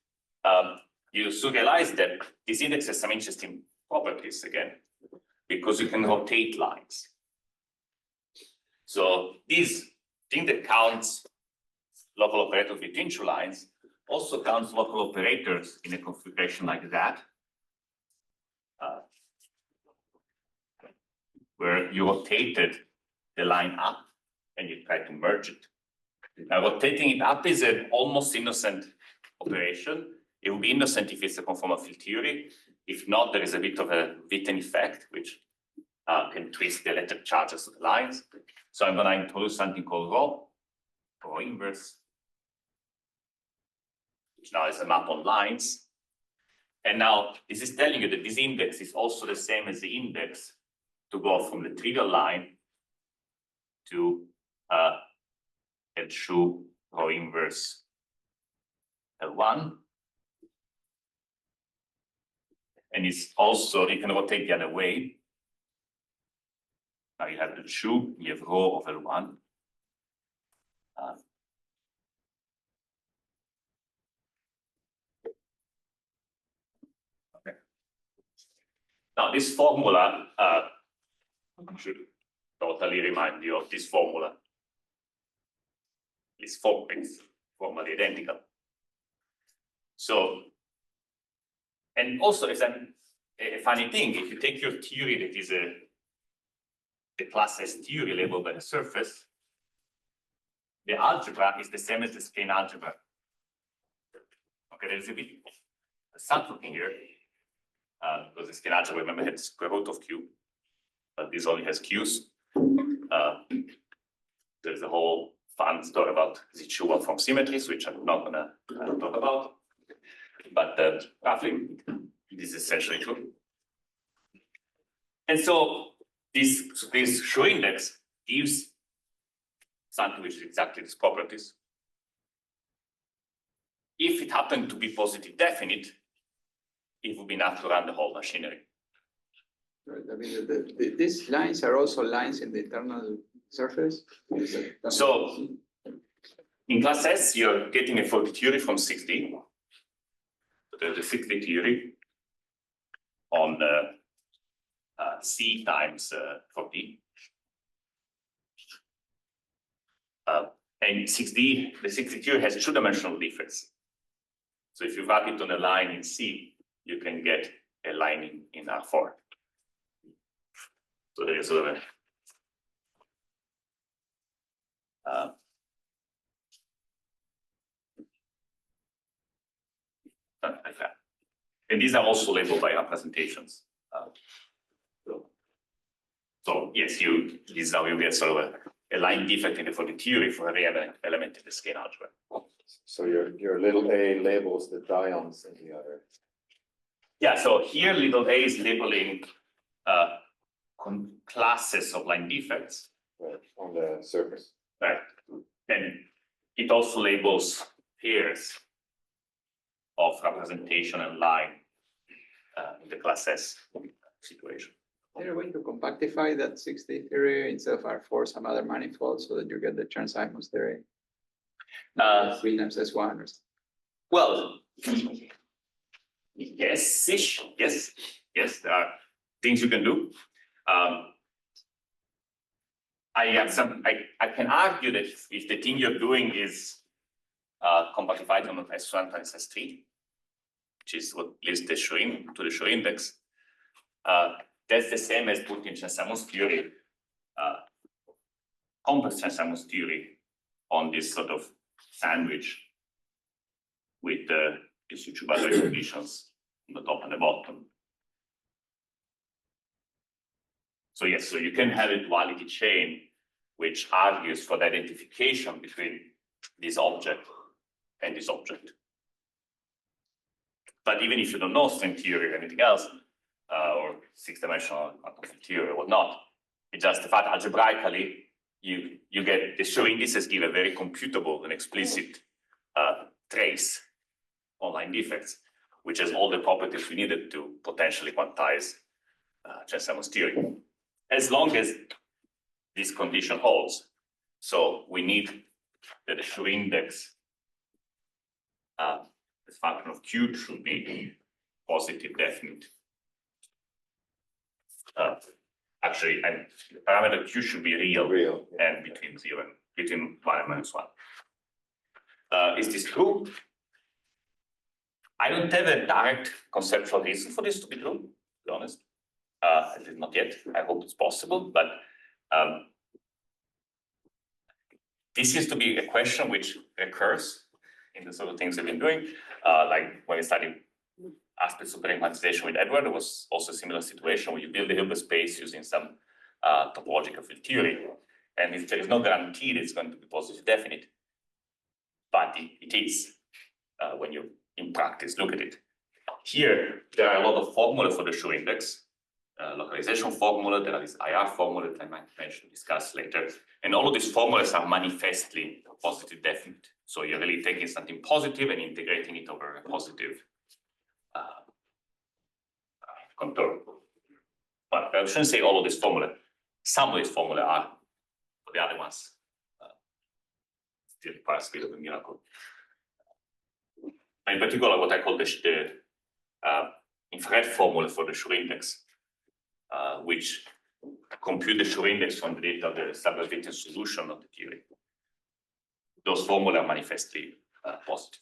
you soon realize that this index has some interesting properties again, because you can rotate lines. So this thing that counts local operators between two lines also counts local operators in a configuration like that, where you rotated the line up and you try to merge it. Now, rotating it up is an almost innocent operation. It will be innocent if it's a conformal field theory. If not, there is a bit of a Witten effect, which can twist the electric charges of the lines. So I'm going to introduce something called rho inverse, which now is a map on lines. And now this is telling you that this index is also the same as the index to go from the trivial line to L2 rho inverse L1. And it's also, you can rotate the other way. Now you have L2, you have rho of L1. Okay. Now this formula should totally remind you of this formula. It's formally identical. So, and also it's a funny thing, if you take your theory that is the class S theory labeled by the surface, the algebra is the same as the skein algebra. Okay, there's a bit something here, because the skein algebra, remember, had square root of q, but this only has q's. There's a whole fun story about the Schur from symmetries, which I'm not gonna talk about, but roughly this is essentially true. And so this Schur index gives something which is exactly these properties. If it happened to be positive definite, it would be enough to run the whole machinery. I mean, these lines are also lines in the internal surface. So in class S, you're getting a faulty theory from 6D. So there's a 6D theory on C times 4D. And 6D, the 6D theory has two-dimensional defects. So if you wrap it on a line in C, you can get a line in R4. So there is sort of like that. And these are also labeled by representations. So yes, this is how you get sort of a line defect in the faulty theory for every element in the skein algebra. So your little a labels the dions in the other. Yeah, so here little a is labeling classes of line defects. Right, on the surface. Right. And it also labels pairs of representation and line in the class S situation. Is there a way to compactify that 6D theory instead of R4 some other manifold so that you get the Chern-Simons theory? 3 times S1 or something. Well, yes, there are things you can do. I can argue that if the thing you're doing is compactified on S1 times S3, which is what leads the Schur to the Schur index, that's the same as putting Chern-Simons theory, complex Chern-Simons theory on this sort of sandwich with these two boundary conditions on the top and the bottom. So yes, so you can have a duality chain which argues for the identification between this object and this object. But even if you don't know string theory or anything else, or six-dimensional quantum theory or whatnot, it's just the fact algebraically you get the Schur indices give a very computable and explicit trace on line defects, which has all the properties we needed to potentially quantize Chern-Simons theory, as long as this condition holds. So we need that the Schur index as function of Q should be positive definite. Actually, and the parameter Q should be real, and between 0 and between 1 and -1. Is this true? I don't have a direct conceptual reason for this to be true, to be honest. At least not yet. I hope it's possible, but this seems to be a question which recurs in the sort of things we've been doing. Like when we studied aspects of Chern quantization with Edward, there was also a similar situation where you build a Hilbert space using some topological field theory. And if there is no guarantee that it's going to be positive definite, but it is when you in practice look at it. Here, there are a lot of formulas for the Schur index, localization formula, there is IR formula that I might mention, discuss later. And all of these formulas are manifestly positive definite. So you're really taking something positive and integrating it over a positive contour. But I shouldn't say all of this formula. Some of these formula are, but the other ones still require a bit of a miracle. In particular, what I call the infrared formula for the Schur index, which compute the Schur index from the data of the subgravitational solution of the theory. Those formula are manifestly positive.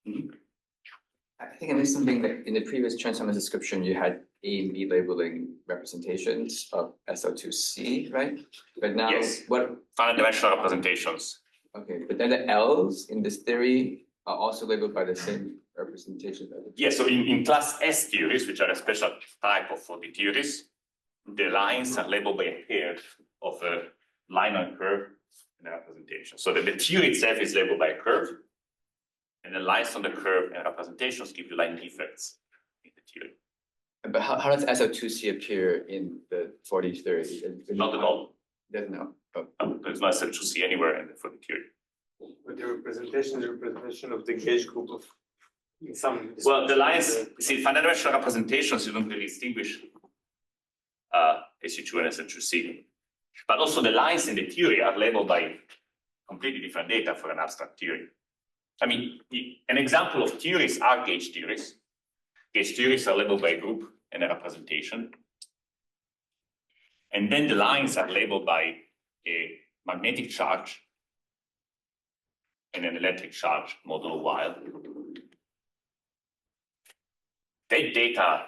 I think I missed something that in the previous Chern-Simons description, you had A and B labeling representations of SL2C, right? But now Yes. what, Finite dimensional representations. okay, but then the L's in this theory are also labeled by the same representation. Yes, so in class S theories, which are a special type of 4D theories, the lines are labeled by a pair of a line and curve and a representation. So that the theory itself is labeled by a curve, and the lines on the curve and representations give you line defects in the theory. But how does SL2C appear in the 4D theory? Not at all. Doesn't know. Oh. There's no SL2C anywhere in the 4D theory. But the representation is a representation of the gauge group of some. Well, the lines, see, finite dimensional representations, you don't really distinguish SU2 and SL2C. But also the lines in the theory are labeled by completely different data for an abstract theory. I mean, an example of theories are gauge theories. Gauge theories are labeled by a group and a representation. And then the lines are labeled by a magnetic charge and an electric charge modulo while. That data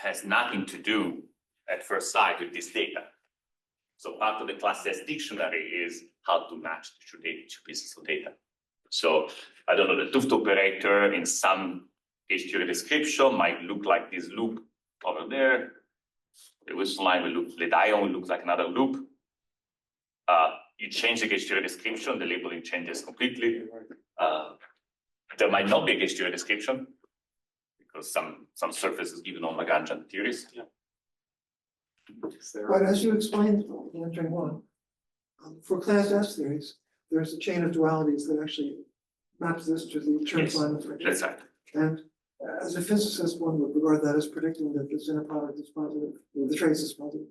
has nothing to do at first sight with this data. So part of the class S dictionary is how to match the two pieces of data. So I don't know, the Tooth operator in some gauge theory description might look like this loop over there. The Wilson line will look, the diode will look like another loop. You change the gauge theory description, the labeling changes completely. There might not be a gauge theory description because some surface is given on Lagrangian theories. Yeah. But as you explained in entering one, for class S theories, there's a chain of dualities that actually maps this to the Chern-Simons function. That's right. And as a physicist, one would regard that as predicting that this inner product is positive, or the trace is positive.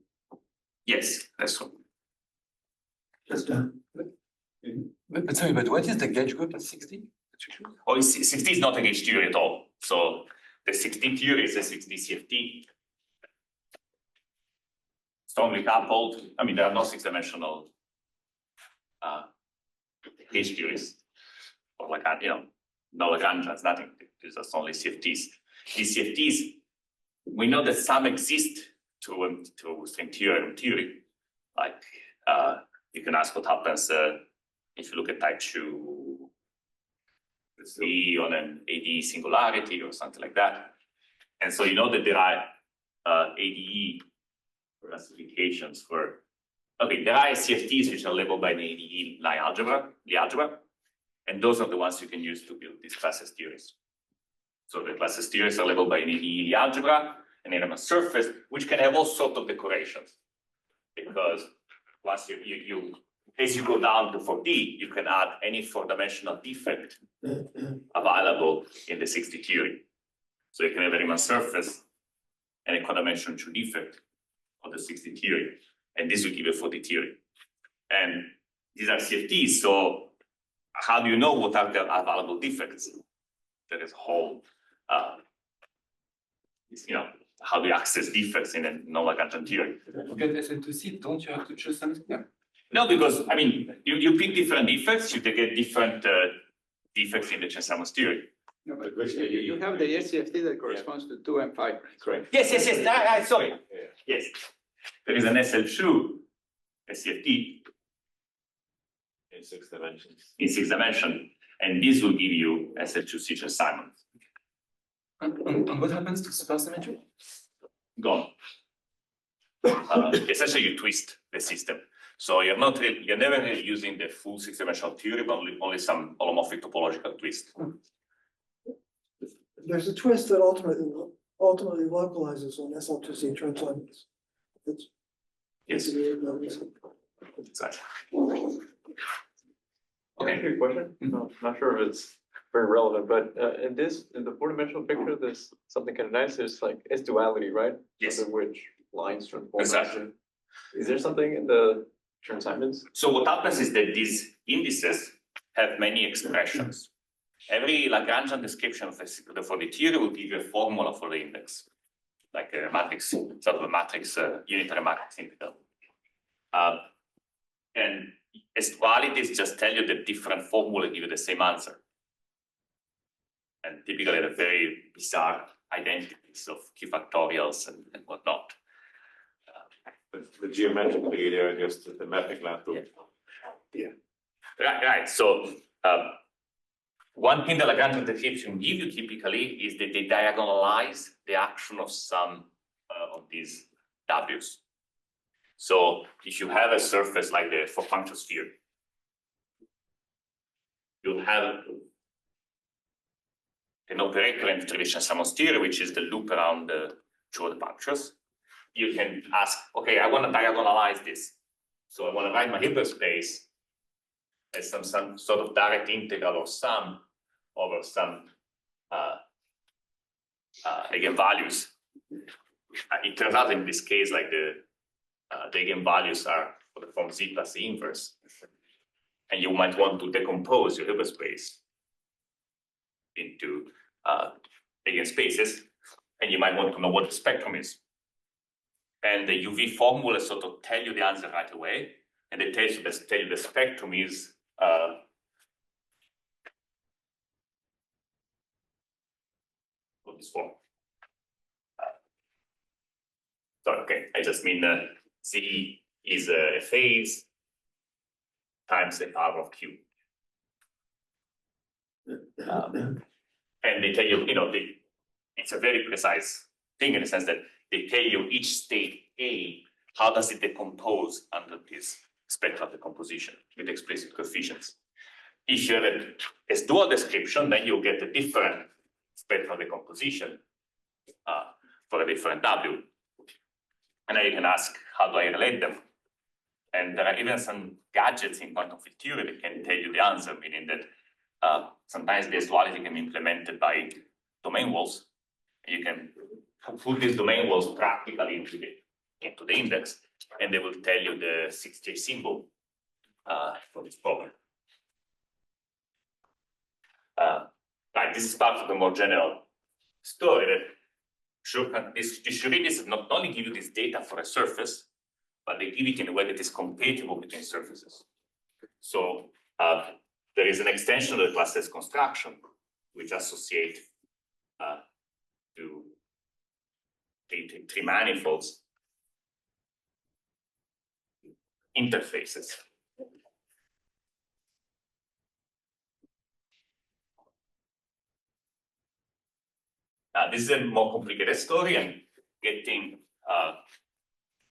Yes, that's true. That's done. But sorry, but what is the gauge group at 60? Oh, 60 is not a gauge theory at all. So the 60 theory is a 60 CFT. Strongly coupled. I mean, there are no six-dimensional gauge theories. Or like, no Lagrangians, nothing. These are only CFTs. These CFTs, we know that some exist to string theory. Like, you can ask what happens if you look at type 2 on an ADE singularity or something like that. And so you know that there are ADE classifications for, okay, there are CFTs which are labeled by the ADE line algebra, the algebra, and those are the ones you can use to build these classes theories. So the classes theories are labeled by an ADE algebra, an element surface, which can have all sorts of decorations. Because once you as you go down to 4D, you can add any four-dimensional defect available in the 60 theory. So you can have an element surface and a codimension 2 defect of the 60 theory. And this will give you 4D theory. And these are CFTs, so how do you know what are the available defects? There is a whole, how do you access defects in a non-Lagrangian theory? To get SL2C, don't you have to choose something? Yeah. No, because, I mean, you pick different defects, you get different defects in the Chern-Simons theory. No, but you have the SCFT that corresponds to 2 and 5. Correct. Yes, sorry. Yes. There is an SL2 SCFT In 6 dimensions. in 6 dimensions, and this will give you SL2 Chern-Simons. And what happens to supersymmetry? Gone. Essentially, you twist the system. So you're never really using the full 6-dimensional theory, but only some holomorphic topological twist. There's a twist that ultimately localizes on SL2C Chern-Simons. Yes. Exactly. Okay. Question? No, not sure if it's very relevant, but in the 4-dimensional picture, there's something kind of nice. There's like S duality, right? Yes. In which lines transform. Exactly. Is there something in the Chern-Simons? So what happens is that these indices have many expressions. Every Lagrangian description of the theory will give you a formula for the index, like a matrix, sort of a matrix, unitary matrix integral. And S dualities just tell you that different formula give you the same answer. and typically they're very bizarre identities of Q factorials and whatnot. The geometrically, they're just the mapping length. Right. So one thing the Lagrangian description give you typically is that they diagonalize the action of some of these W's. So if you have a surface like the for puncture sphere, you'll have an operator in the traditional Simons theory, which is the loop around the two of the punctures. You can ask, okay, I want to diagonalize this. So I want to write my Hilbert space as some sort of direct integral of sum over some eigenvalues. It turns out in this case, like the eigenvalues are for the form Z plus the inverse. And you might want to decompose your Hilbert space into eigenspaces, and you might want to know what the spectrum is. And the UV formula sort of tell you the answer right away, and they tell you the spectrum is of this form. Sorry, okay, I just mean Z is a phase times the power of Q. And they tell you, it's a very precise thing in the sense that they tell you each state A, how does it decompose under this spectral decomposition with explicit coefficients. If you have a dual description, then you'll get a different spectral decomposition for a different W. And then you can ask, how do I relate them? And there are even some gadgets in quantum field theory that can tell you the answer, meaning that sometimes this duality can be implemented by domain walls. You can put these domain walls practically into the index, and they will tell you the 6J symbol for this problem. Right, this is part of the more general story that these Schur indices not only give you this data for a surface, but they give it in a way that is compatible between surfaces. So there is an extension of the classless construction which associate to three manifolds interfaces. This is a more complicated story, and getting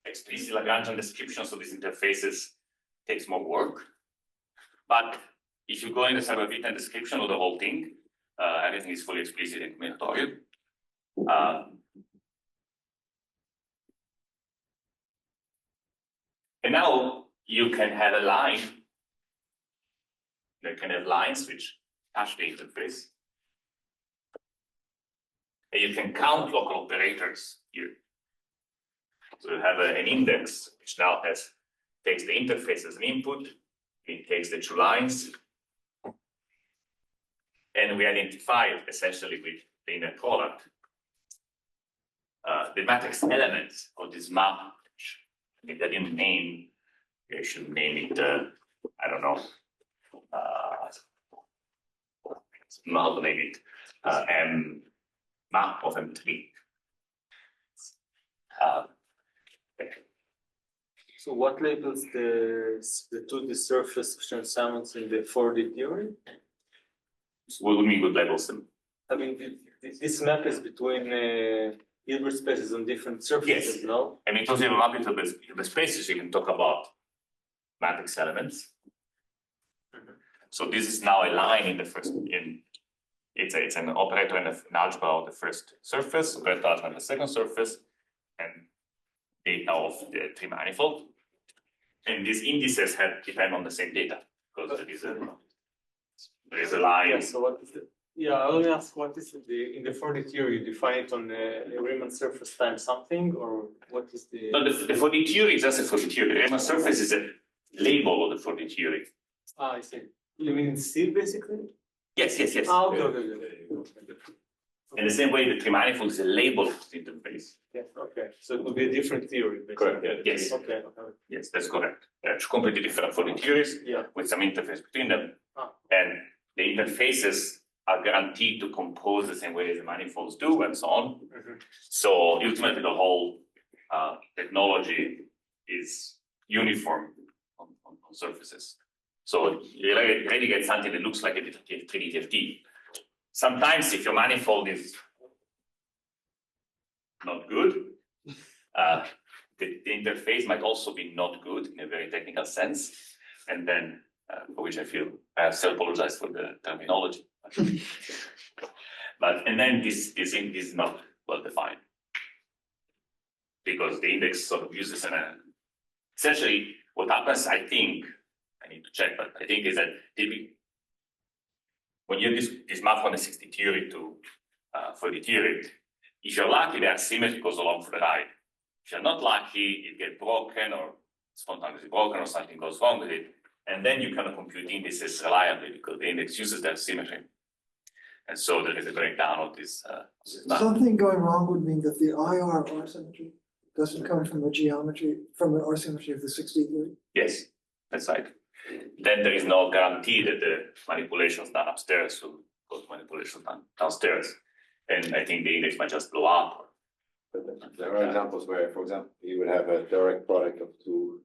explicit Lagrangian descriptions of these interfaces takes more work. But if you go in the Cyber-Witten description of the whole thing, everything is fully explicit and combinatorial. And now you can have a line. You can have lines which touch the interface. And you can count local operators here. So you have an index which now takes the interface as an input. It takes the two lines. And we identify it essentially with the inner product. The matrix elements of this map, I didn't name, I should name it, I don't know, how to name it, map of M3. So what labels the 2D surface of Chern-Simons in the 4D theory? So what do you mean with labels them? I mean, this map is between Hilbert spaces on different surfaces, Yes. no? And because you have a map into the spaces, you can talk about matrix elements. So this is now a line in the first, it's an operator in an algebra of the first surface, operator algebra in the second surface, and data of the three manifold. And these indices depend on the same data, because there is a line. Yeah, so what is it? Yeah, I only ask what is it in the 4D theory, you define it on a Riemann surface times something, or what is the? No, the 4D theory is just a 4D theory. The Riemann surface is a label of the 4D theory. Ah, I see. You mean C basically? Yes. Ah, okay. In the same way, the three manifold is a label of the interface. Yeah, okay. So it would be a different theory, basically. Correct, yeah. Yes. Okay. Yes, that's correct. They're completely different 4D theories Yeah. with some interface between them. Ah. And the interfaces are guaranteed to compose the same way as the manifolds do, and so on. So ultimately, the whole technology is uniform on surfaces. So you really get something that looks like a 3D TFT. Sometimes, if your manifold is not good, the interface might also be not good in a very technical sense, and then for which I feel I have to apologize for the terminology. And then this is not well defined because the index sort of uses essentially what happens. I think I need to check, but I think is that when you use this math 160 theory for the theory, if you're lucky, the asymmetry goes along for the ride. If you're not lucky, it gets broken or spontaneously broken or something goes wrong with it. And then you cannot compute indices reliably because the index uses that symmetry. And so there is a breakdown of this. Something going wrong would mean that the IR symmetry doesn't come from the geometry, from the R symmetry of the 60 theory. Yes, that's right. Then there is no guarantee that the manipulations done upstairs will go to manipulations done downstairs. And I think the index might just blow up. But there are examples where, for example, you would have a direct product of two,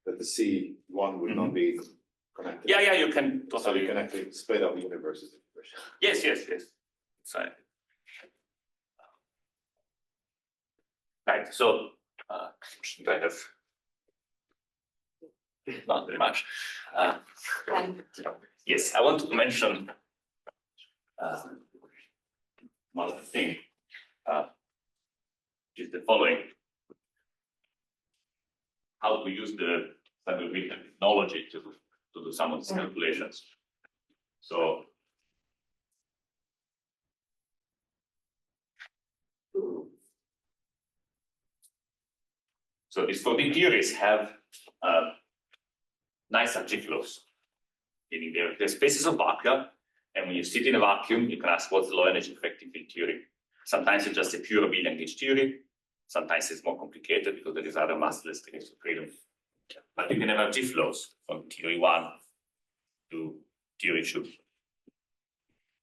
that the C1 would not be connected. Yeah, you can So totally. you can actually split up universes. Yes. That's right. Right, so should I have not very much. Yes, I wanted to mention one other thing, is the following: how to use the standard technology to do some of these calculations. So these 4D theories have nice RG flows, meaning they're spaces of vacuum, and when you sit in a vacuum, you can ask what's the low energy effective field theory. Sometimes it's just a pure billion gauge theory. Sometimes it's more complicated because there is other massless degrees of freedom. But you can have RG flows from theory 1 to theory 2.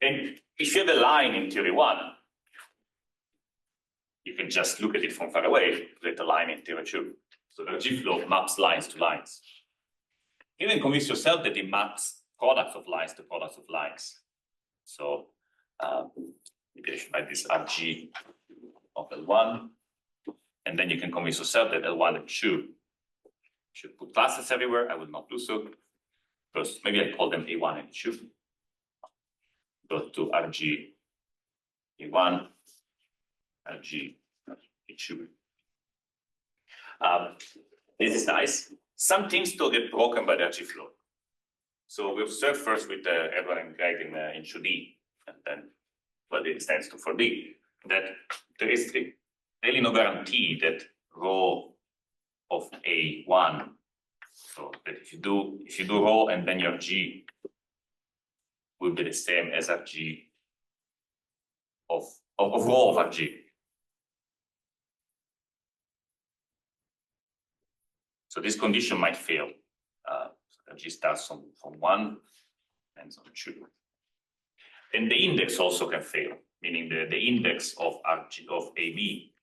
And if you have a line in theory 1, you can just look at it from far away, let the line in theory 2. So the RG flow maps lines to lines. You can convince yourself that it maps products of lines to products of lines. So maybe I should write this RG of L1, and then you can convince yourself that L1 and 2 should put classes everywhere. I will not do so, because maybe I call them A1 and 2. Go to RG A1, RG A2. This is nice. Some things still get broken by the RG flow. So we observe first with Edward and Greg in 2D, and then what it extends to 4D, that there is really no guarantee that rho of A1, so that if you do rho and then your G will be the same as RG of rho of RG. So this condition might fail. RG starts from 1 and on 2. And the index also can fail, meaning the index of RG of AB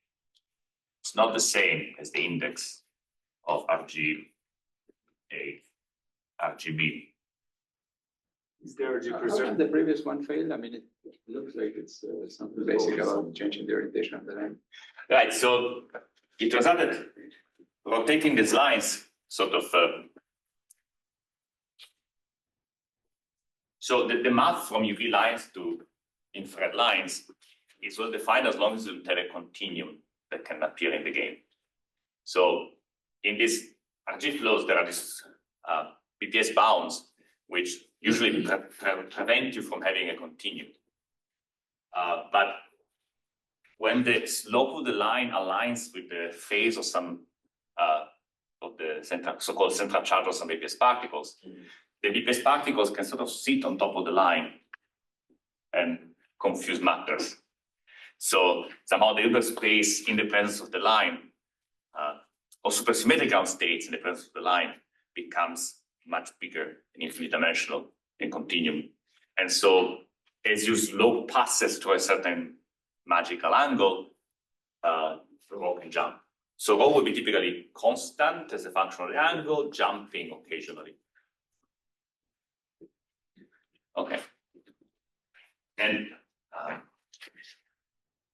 is not the same as the index of RG A, RGB. Is there RG preserved? How can the previous one fail? I mean, it looks like it's something basic about changing the orientation of the line. Right, so it turns out that rotating these lines sort of so the math from UV lines to infrared lines is well defined as long as you have a continuum that can appear in the game. So in these RG flows, there are these BPS bounds which usually prevent you from having a continuum. But when the slope of the line aligns with the phase of some of the so-called central charge of some BPS particles, the BPS particles can sort of sit on top of the line and confuse matters. So somehow the Hilbert space in the presence of the line, or supersymmetric ground states in the presence of the line, becomes much bigger and infinite dimensional and continuum. And so as your slope passes to a certain magical angle, the rho can jump. So rho will be typically constant as a function of the angle, jumping occasionally. Okay. And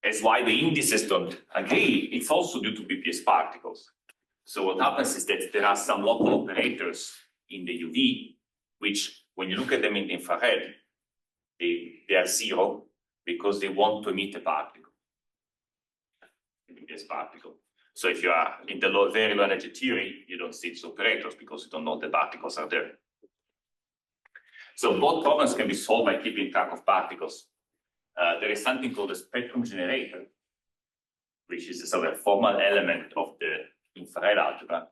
as why the indices don't agree, it's also due to BPS particles. So what happens is that there are some local operators in the UV, which when you look at them in the infrared, they are zero because they want to emit a particle, a BPS particle. So if you are in the very low energy theory, you don't see these operators because you don't know the particles are there. So both problems can be solved by keeping track of particles. There is something called a spectrum generator, which is a sort of formal element of the infrared algebra.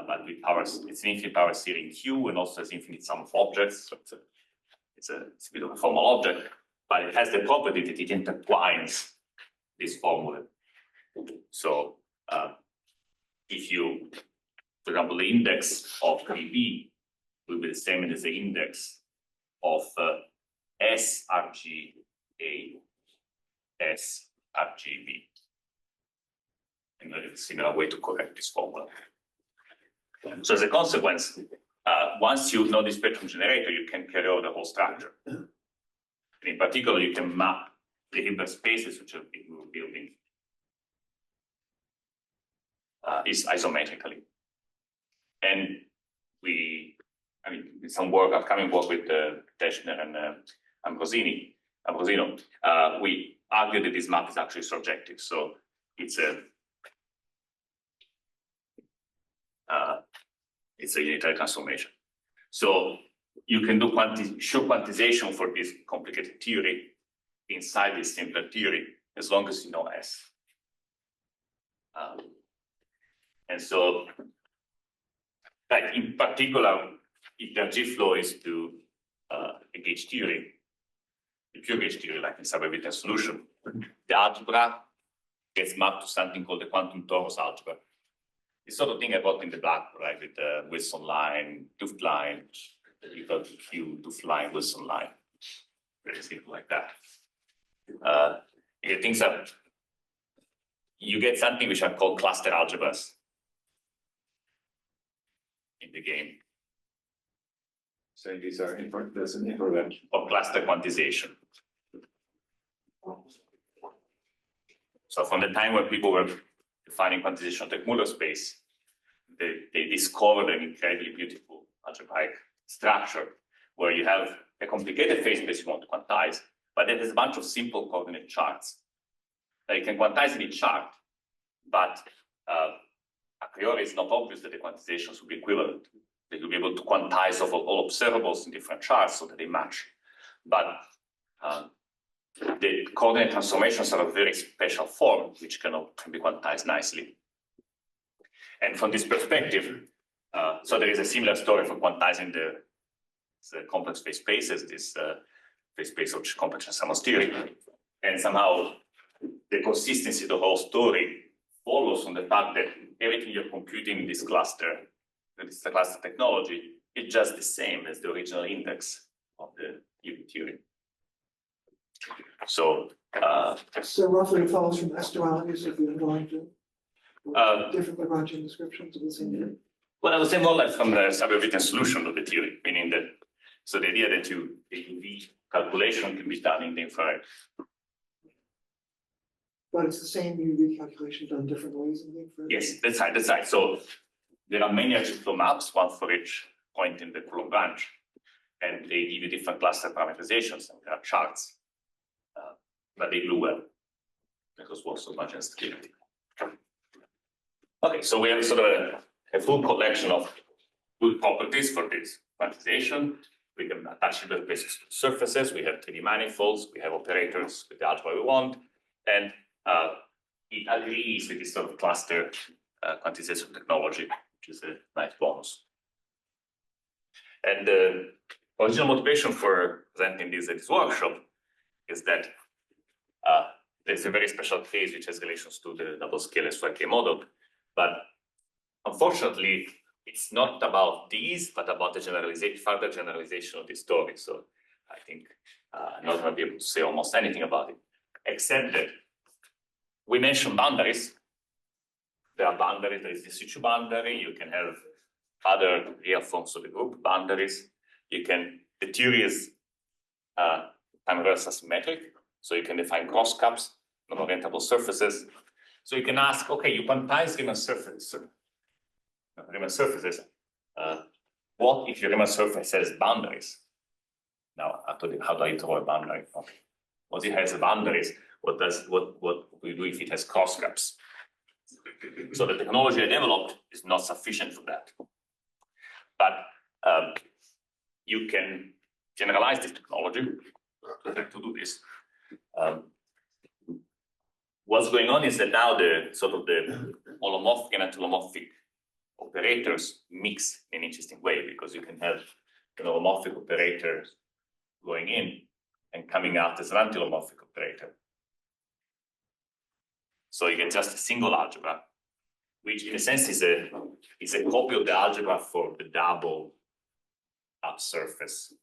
But with powers, it's an infinite power series in Q and also has infinite sum of objects. So it's a bit of a formal object, but it has the property that it intertwines this formula. So if you, for example, the index of VB will be the same as the index of SRGA, SRGB. And a similar way to correct this formula. So as a consequence, once you know the spectrum generator, you can carry over the whole structure. And in particular, you can map the Hilbert spaces which we were building is isometrically. And some work, upcoming work with Teschner and Ambrosino, we argue that this map is actually surjective. So it's a unitary transformation. So you can do Schur quantization for this complicated theory inside this simpler theory, as long as you know S. And so, like in particular, if the G flow is to a gauge theory, the pure gauge theory, like in suborbital solution, the algebra gets mapped to something called the quantum torus algebra. This sort of thing I brought in the blackboard, right, with the Wilson line, Duft line, equal to Q, Duft line, Wilson line. Very simple like that. Things are, you get something which are called cluster algebras in the game. So these are there's an intervention. Or cluster quantization. So from the time when people were defining quantization of the Muller space, they discovered an incredibly beautiful algebraic structure where you have a complicated phase space you want to quantize, but then there's a bunch of simple coordinate charts. Now you can quantize any chart, but a priori it's not obvious that the quantizations will be equivalent. That you'll be able to quantize all observables in different charts so that they match. But the coordinate transformations are a very special form, which can be quantized nicely. And from this perspective, so there is a similar story for quantizing the complex phase spaces, this phase space of complex Chern-Simons theory. And somehow the consistency of the whole story follows from the fact that everything you're computing in this cluster, this cluster technology, is just the same as the original index of the UV theory. So roughly it follows from S dualities if you're going to different Lagrangian descriptions of the same thing. Well, I would say more like from the suborbital solution of the theory, meaning that so the idea that the UV calculation can be done in the infrared. But it's the same UV calculation done different ways in the infrared. Yes, that's right, that's right. So there are many flow maps, one for each point in the Coulomb branch, and they give you different cluster parameterizations, and there are charts. But they glue well because works so much as stability. Okay, so we have sort of a full collection of good properties for this quantization. We can attach Hilbert basis to surfaces, we have 3D manifolds, we have operators with the algebra we want, and it agrees with this sort of cluster quantization technology, which is a nice bonus. And the original motivation for presenting this at this workshop is that there's a very special case which has relations to the double scale SYK model, but unfortunately, it's not about these, but about the generalization, further generalization of the story. So I think I'm not going to be able to say almost anything about it, except that we mentioned boundaries. There are boundaries. There is the C2 boundary. You can have other real forms of the group boundaries. The theory is time-reverse symmetric, so you can define cross-cups, non-orientable surfaces. So you can ask, okay, you quantize Riemann surfaces. What if your Riemann surface has boundaries? Now, how do I draw a boundary? Okay. What if it has boundaries? What do we do if it has cross-cups? So the technology I developed is not sufficient for that. But you can generalize this technology to do this. What's going on is that now the holomorphic and anti-holomorphic operators mix in an interesting way, because you can have an holomorphic operator going in and coming out as an anti-holomorphic operator. So you get just a single algebra, which in a sense is a copy of the algebra for the double surface.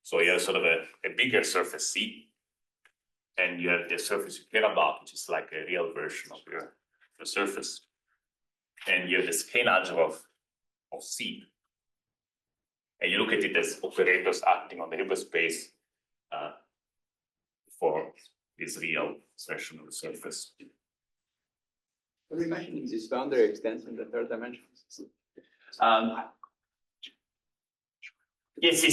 So you have sort of a bigger surface C, and you have the surface you care about, which is like a real version of your surface. And you have the scale algebra of C. And you look at it as operators acting on the Hilbert space for this real version of the surface. Are we imagining this boundary extends in the third dimension? Yes.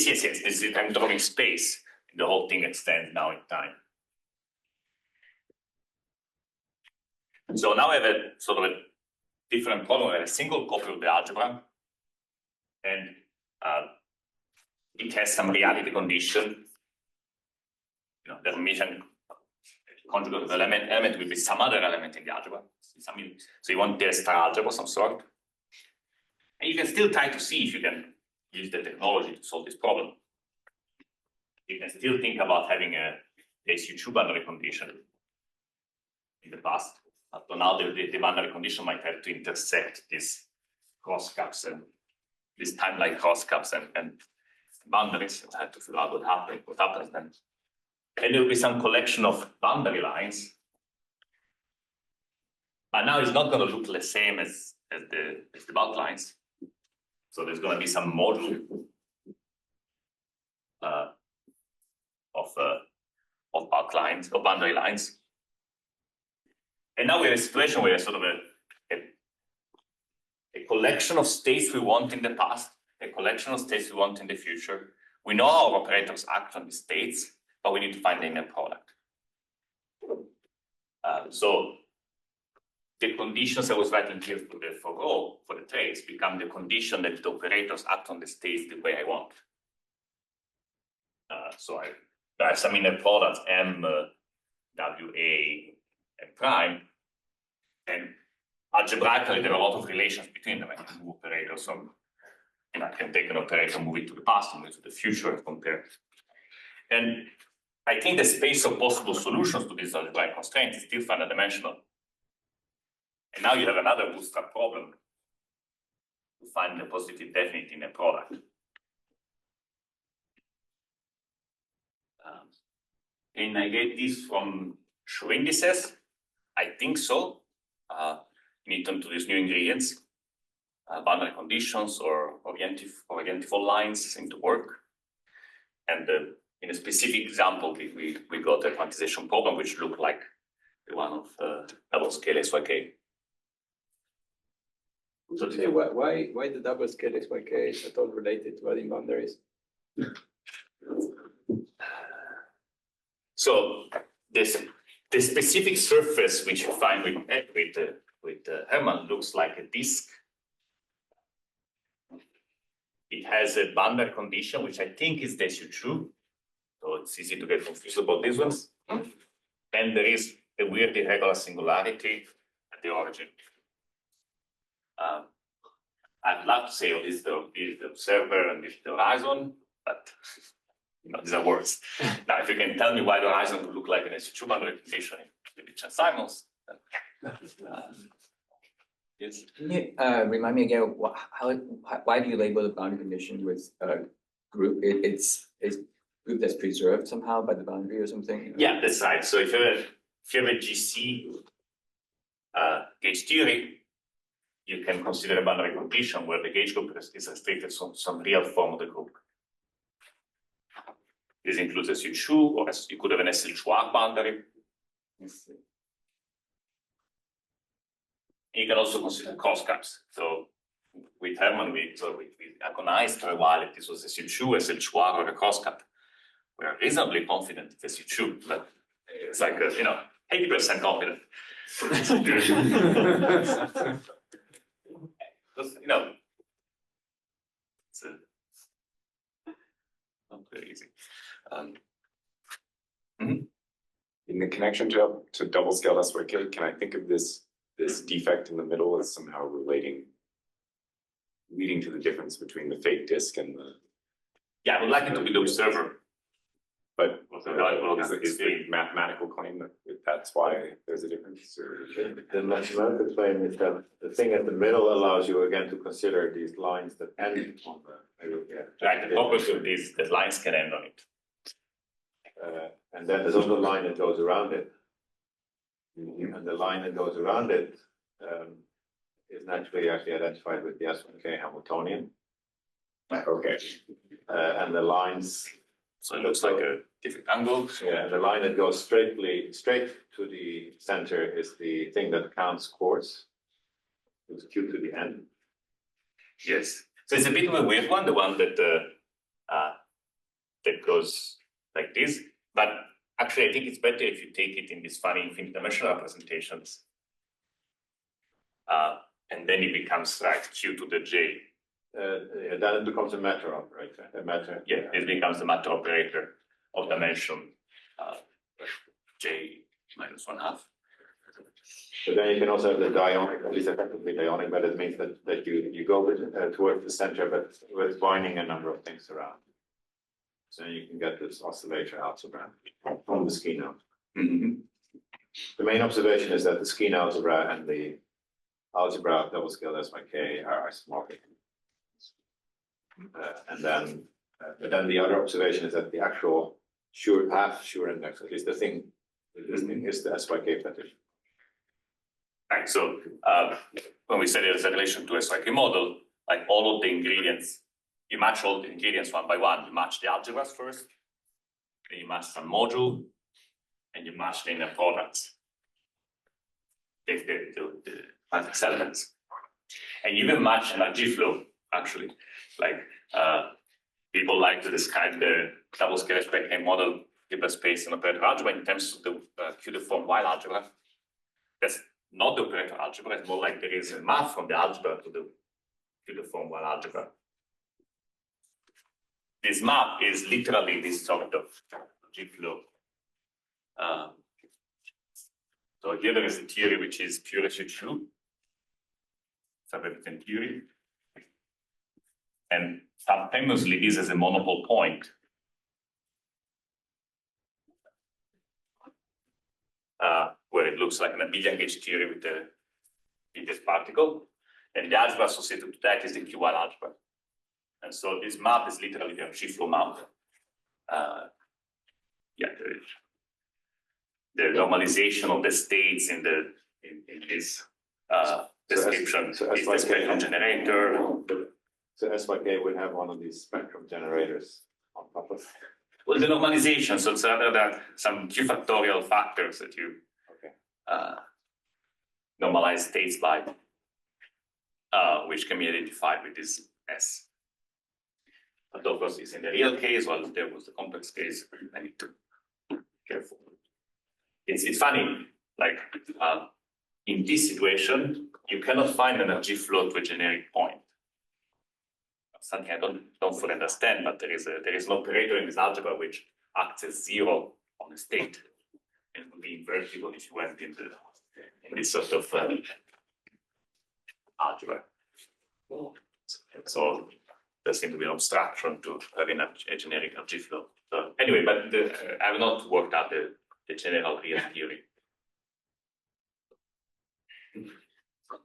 I'm drawing space. The whole thing extends now in time. So now I have a sort of a different problem. I have a single copy of the algebra, and it has some reality condition. The Hermitian conjugate of the element will be some other element in the algebra. So you want the extra algebra of some sort. And you can still try to see if you can use the technology to solve this problem. You can still think about having a SU2 boundary condition in the past. But now the boundary condition might have to intersect these cross-cups and these time-like cross-cups and boundaries. I have to figure out what happens then. And there will be some collection of boundary lines. But now it's not going to look the same as the bulk lines. So there's going to be some module of bulk lines, or boundary lines. And now we have a situation where sort of a collection of states we want in the past, a collection of states we want in the future. We know our operators act on the states, but we need to find the inner product. So the conditions I was writing here for the trace become the condition that the operators act on the states the way I want. So I have some inner products M, W, A, and prime, and algebraically there are a lot of relations between them. I can move operators from, I can take an operator, move it to the past, and move it to the future, and compare. And I think the space of possible solutions to this algebraic constraint is still finite dimensional. And now you have another bootstrap problem to find the positive definite in a product. And I get this from Schur indices. I think so. You need to introduce new ingredients, boundary conditions, or orientival lines into work. And in a specific example, we got a quantization problem which looked like the one of double scale SYK. So why the double scale SYK is at all related to adding boundaries? So the specific surface which you find with Hermann looks like a disk. It has a boundary condition which I think is SU2, so it's easy to get confused about these ones. And there is a weird irregular singularity at the origin. I'd love to say, oh, this is the observer and this is the horizon, but these are words. Now, if you can tell me why the horizon would look like an SU2 boundary condition in Chern-Simons, then Yes. Can you remind me again, why do you label the boundary condition with group? It's group that's preserved somehow by the boundary or something? Yeah, that's right. So if you have a GC gauge theory, you can consider a boundary condition where the gauge group is restricted to some real form of the group. This includes a Schur, or you could have an SL boundary. You can also consider crosscuts. So with Hermann, we agonized for a while if this was a Schur, SL or a crosscut. We are reasonably confident it's a Schur, but it's like 80% confident. Because, it's not very easy. In the connection to double scaled SYK, can I think of this defect in the middle as somehow leading to the difference between the fake disk and the? Yeah, I would like it to be the observer. But is the mathematical claim that that's why there's a difference? Or? The mathematical claim is that the thing at the middle allows you again to consider these lines that end on the. Right, the purpose of this, the lines can end on it. And then there's also a line that goes around it. And the line that goes around it is naturally actually identified with the SYK Hamiltonian. Okay. And the lines. So it looks like a different angle. Yeah, the line that goes straight to the center is the thing that counts chords. It's Q to the end. Yes. So it's a bit of a weird one, the one that that goes like this. But actually, I think it's better if you take it in these funny infinite dimensional representations. And then it becomes like Q to the J. Then it becomes a matter operator. Yeah, it becomes a matter operator of dimension J minus 1/2. But then you can also have the dionic, at least effectively dionic, but it means that you go towards the center, but with binding a number of things around. So you can get this oscillator algebra from the Skein algebra. The main observation is that the Skein algebra and the algebra of double scaled SYK are isomorphic. But then the other observation is that the actual Schur index, at least this thing is the SYK partition. Right. So when we say there's a relation to a SYK model, like all of the ingredients, you match all the ingredients one by one. You match the algebras first, then you match some module, and you match the inner products. The matrix elements, and you even match an G flow. Actually, like people like to describe the double scale SYK model Hilbert space and operator algebra in terms of the Q-deform Weil algebra. That's not the operator algebra. It's more like there is a math from the algebra to the Q-deform Weil algebra. This map is literally this sort of G flow. So here there is a theory which is pure SU2, subrepresentation theory. And famously, this is a monopole point. Where it looks like an abelian gauge theory with the biggest particle. And the algebra associated to that is the QL algebra. And so this map is literally a G-flow map. The normalization of the states in this description is the spectrum generator. So SYK would have one of these spectrum generators on top of it. Well, the normalization, so it's rather than some Q factorial factors that you normalize states by, which can be identified with this S. But of course, it's in the real case, while there was the complex case, I need to be careful. It's funny, like in this situation, you cannot find an energy flow to a generic point. Something I don't fully understand, but there is an operator in this algebra which acts as zero on a state and would be invertible if you went in this sort of algebra. So there seems to be an obstruction to having a generic energy flow. So anyway, but I have not worked out the general real theory.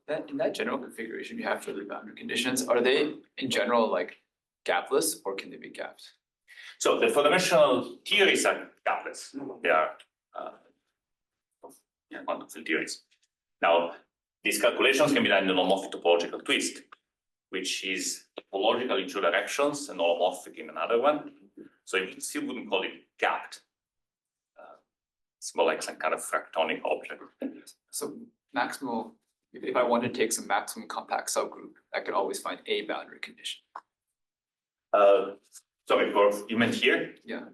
That, in that general configuration you have for the boundary conditions, are they in general like gapless or can they be gapped? So the four-dimensional theories are gapless. They are quantum field theories. Now, these calculations can be done in the holomorphic topological twist, which is topological in two directions and holomorphic in another one. So you still wouldn't call it gapped. It's more like some kind of fractonic object. So maximal, if I want to take some maximum compact subgroup, I could always find a boundary condition. Sorry, you meant here? Yeah.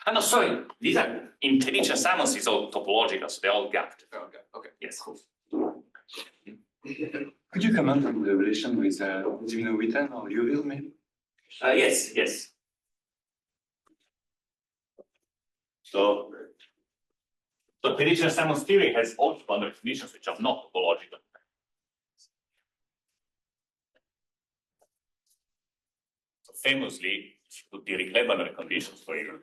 Oh, no, sorry. These are in Chern-Simons is all topological, so they're all gapped. Oh, okay. Okay. Yes. Cool. Could you comment on the relation with Divino-Witten or Liouville maybe? Yes, yes. So Chern-Simons theory has also boundary conditions which are not topological. So famously, if you put Dirichlet boundary conditions for your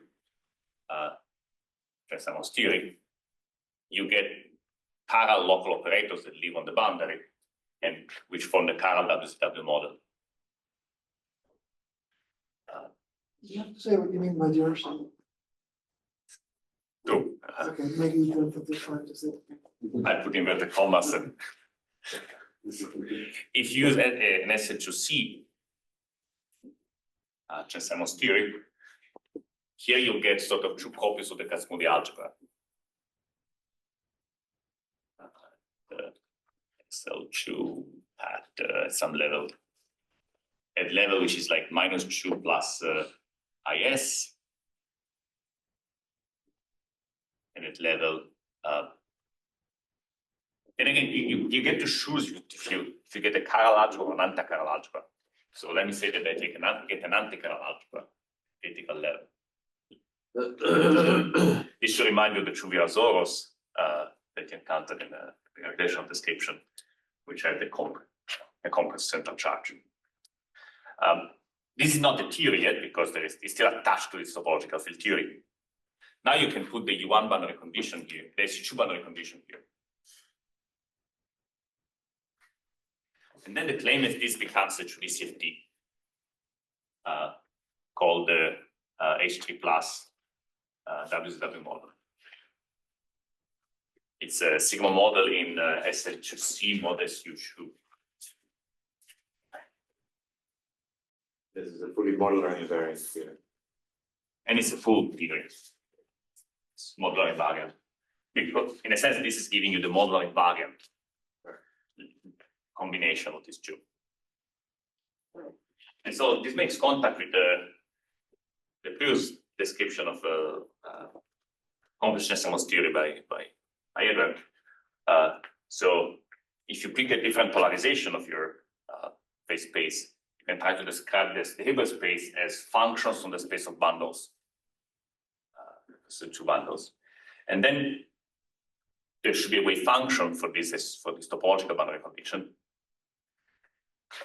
Chern-Simons theory, you get chiral local operators that live on the boundary and which form the chiral WCW model. You have to say what you mean by dimension. True. Okay, maybe you don't put this one to say. I put inverted commas. And if you use an SH2C Chern-Simons theory, here you get sort of two copies of the Kac-Moody algebra. SL2 at some level, at level which is like -2 plus IS, and at level, and again, you get to choose if you get a chiral algebra or an anti-chiral algebra. So let me say that I get an anti-chiral algebra, critical level. This should remind you of the two Virazoros that you encountered in the gravitational description, which have the compressed central charge. This is not the theory yet because it's still attached to its topological field theory. Now you can put the U1 boundary condition here, the SU2 boundary condition here. And then the claim is this becomes a true DCFT called the H3 plus WZW model. It's a sigma model in SL2C mod SU2. This is a fully modular invariant theory. And it's a full theory. It's modular invariant. Because in a sense, this is giving you the modular invariant combination of these two. And so this makes contact with the previous description of complex Chern-Simons theory by Edward. So if you pick a different polarization of your phase space, you can try to describe this the Hilbert space as functions on the space of bundles. So two bundles. And then there should be a wave function for this topological boundary condition.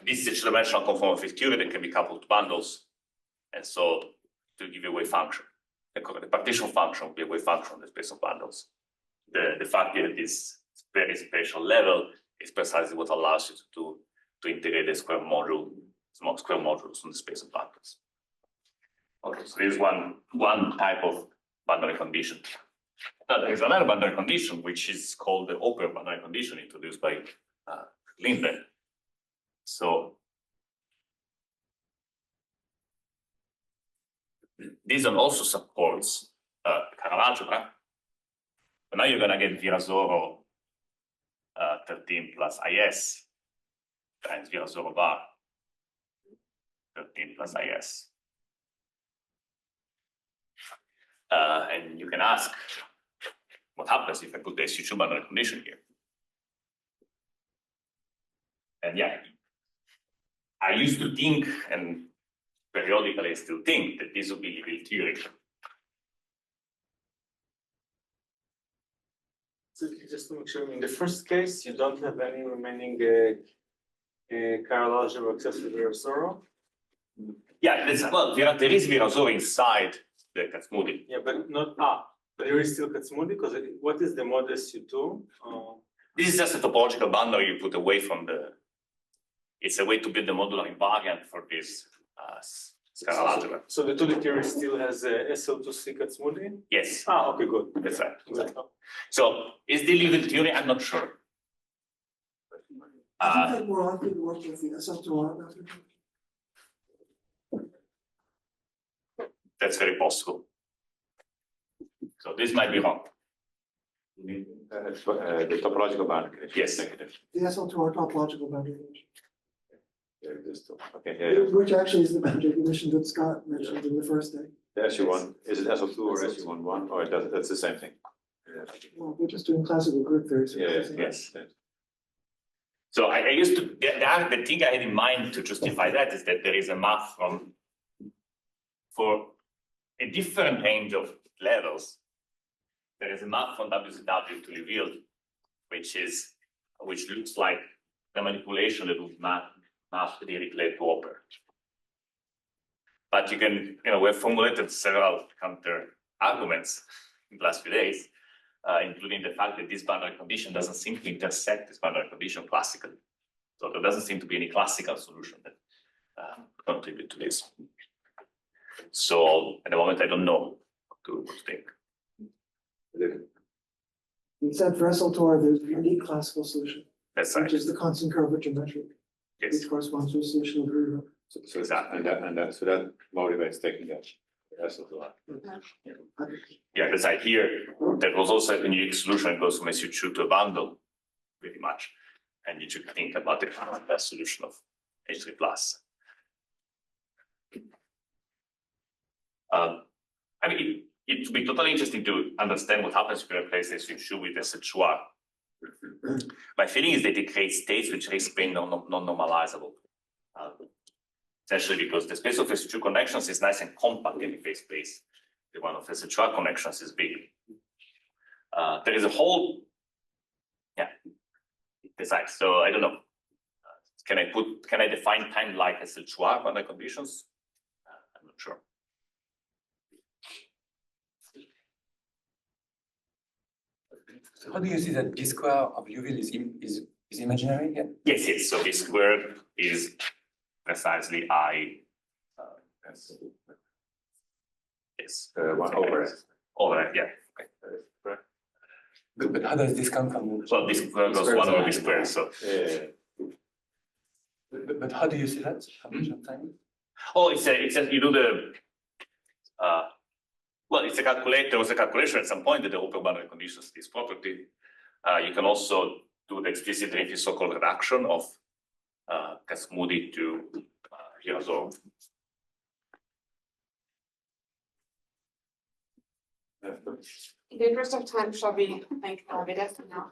This is a two-dimensional conformal field theory that can be coupled to bundles. And so to give you a wave function, the partition function will be a wave function on the space of bundles. The fact that this very special level is precisely what allows you to integrate the square module, small square modules on the space of bundles. Okay, so this is one type of boundary condition. Now there is another boundary condition which is called the open boundary condition introduced by Lindbergh. So this one also supports chiral algebra. But now you're going to get Virasoro 13 plus IS times Virasoro bar 13 plus IS. And you can ask what happens if I put the SU2 boundary condition here. And yeah, I used to think, and periodically I still think, that this would be real theory. So just to make sure, in the first case, you don't have any remaining chiral algebra except for Virasoro? Yeah, well, there is Virasoro inside the Kac-Moody. Yeah, but not but there is still Kac-Moody because what is the mod SU2? This is just a topological boundary you put away from the. It's a way to build the modular invariant for this scalar algebra. So the 2D theory still has SL2C smoothly? Yes. Ah, okay, good. That's right. So is the legal theory? I'm not sure. I think that more likely to work with the SL2R method. That's very possible. So this might be wrong. The topological boundary condition. Yes. Negative. The SL2R topological boundary condition. Okay, yeah. Which actually is the boundary condition that Scott mentioned in the first day. The SU1, is it SL2 or SU11, or that's the same thing? Well, we're just doing classical group theory. So Yes. So I used to, the thing I had in mind to justify that is that there is a map for a different range of levels. There is a map from WCW to reveal, which looks like the manipulation that would map the Dirichlet to Hopper. But we have formulated several counter arguments in the last few days, including the fact that this boundary condition doesn't seem to intersect this boundary condition classically. So there doesn't seem to be any classical solution that contribute to this. So at the moment, I don't know what to think. Instead, for SL2R, there's a unique classical solution, That's right. which is the constant curvature metric, Yes. which corresponds to a solution of Riemann. So exactly, so that motivates taking that SL2R. Yeah, that's right. Here, there was also a unique solution that goes from SU2 to a bundle, pretty much. And you should think about the best solution of H3 plus. I mean, it would be totally interesting to understand what happens if you replace SU2 with SH1. My feeling is that it creates states which risk being non-normalizable. Essentially because the space of SU2 connections is nice and compact in the phase space. The one of SH1 connections is big. There is a whole, besides, so I don't know. Can I define time like SH1 under conditions? I'm not sure. So how do you see that D square of Uville is imaginary? Yeah. Yes. So this squared is precisely I. Yes. One over it. Over it, yeah. Okay. But how does this come from? So this square goes 1 over b squared. So. But how do you see that? How much of time? Oh, it's a you do the. Well, it's a calculator. There was a calculation at some point that the Hopper boundary conditions this property. You can also do the explicit derivative so-called reduction of Casmudi to so. In the interest of time, shall we thank Davide now?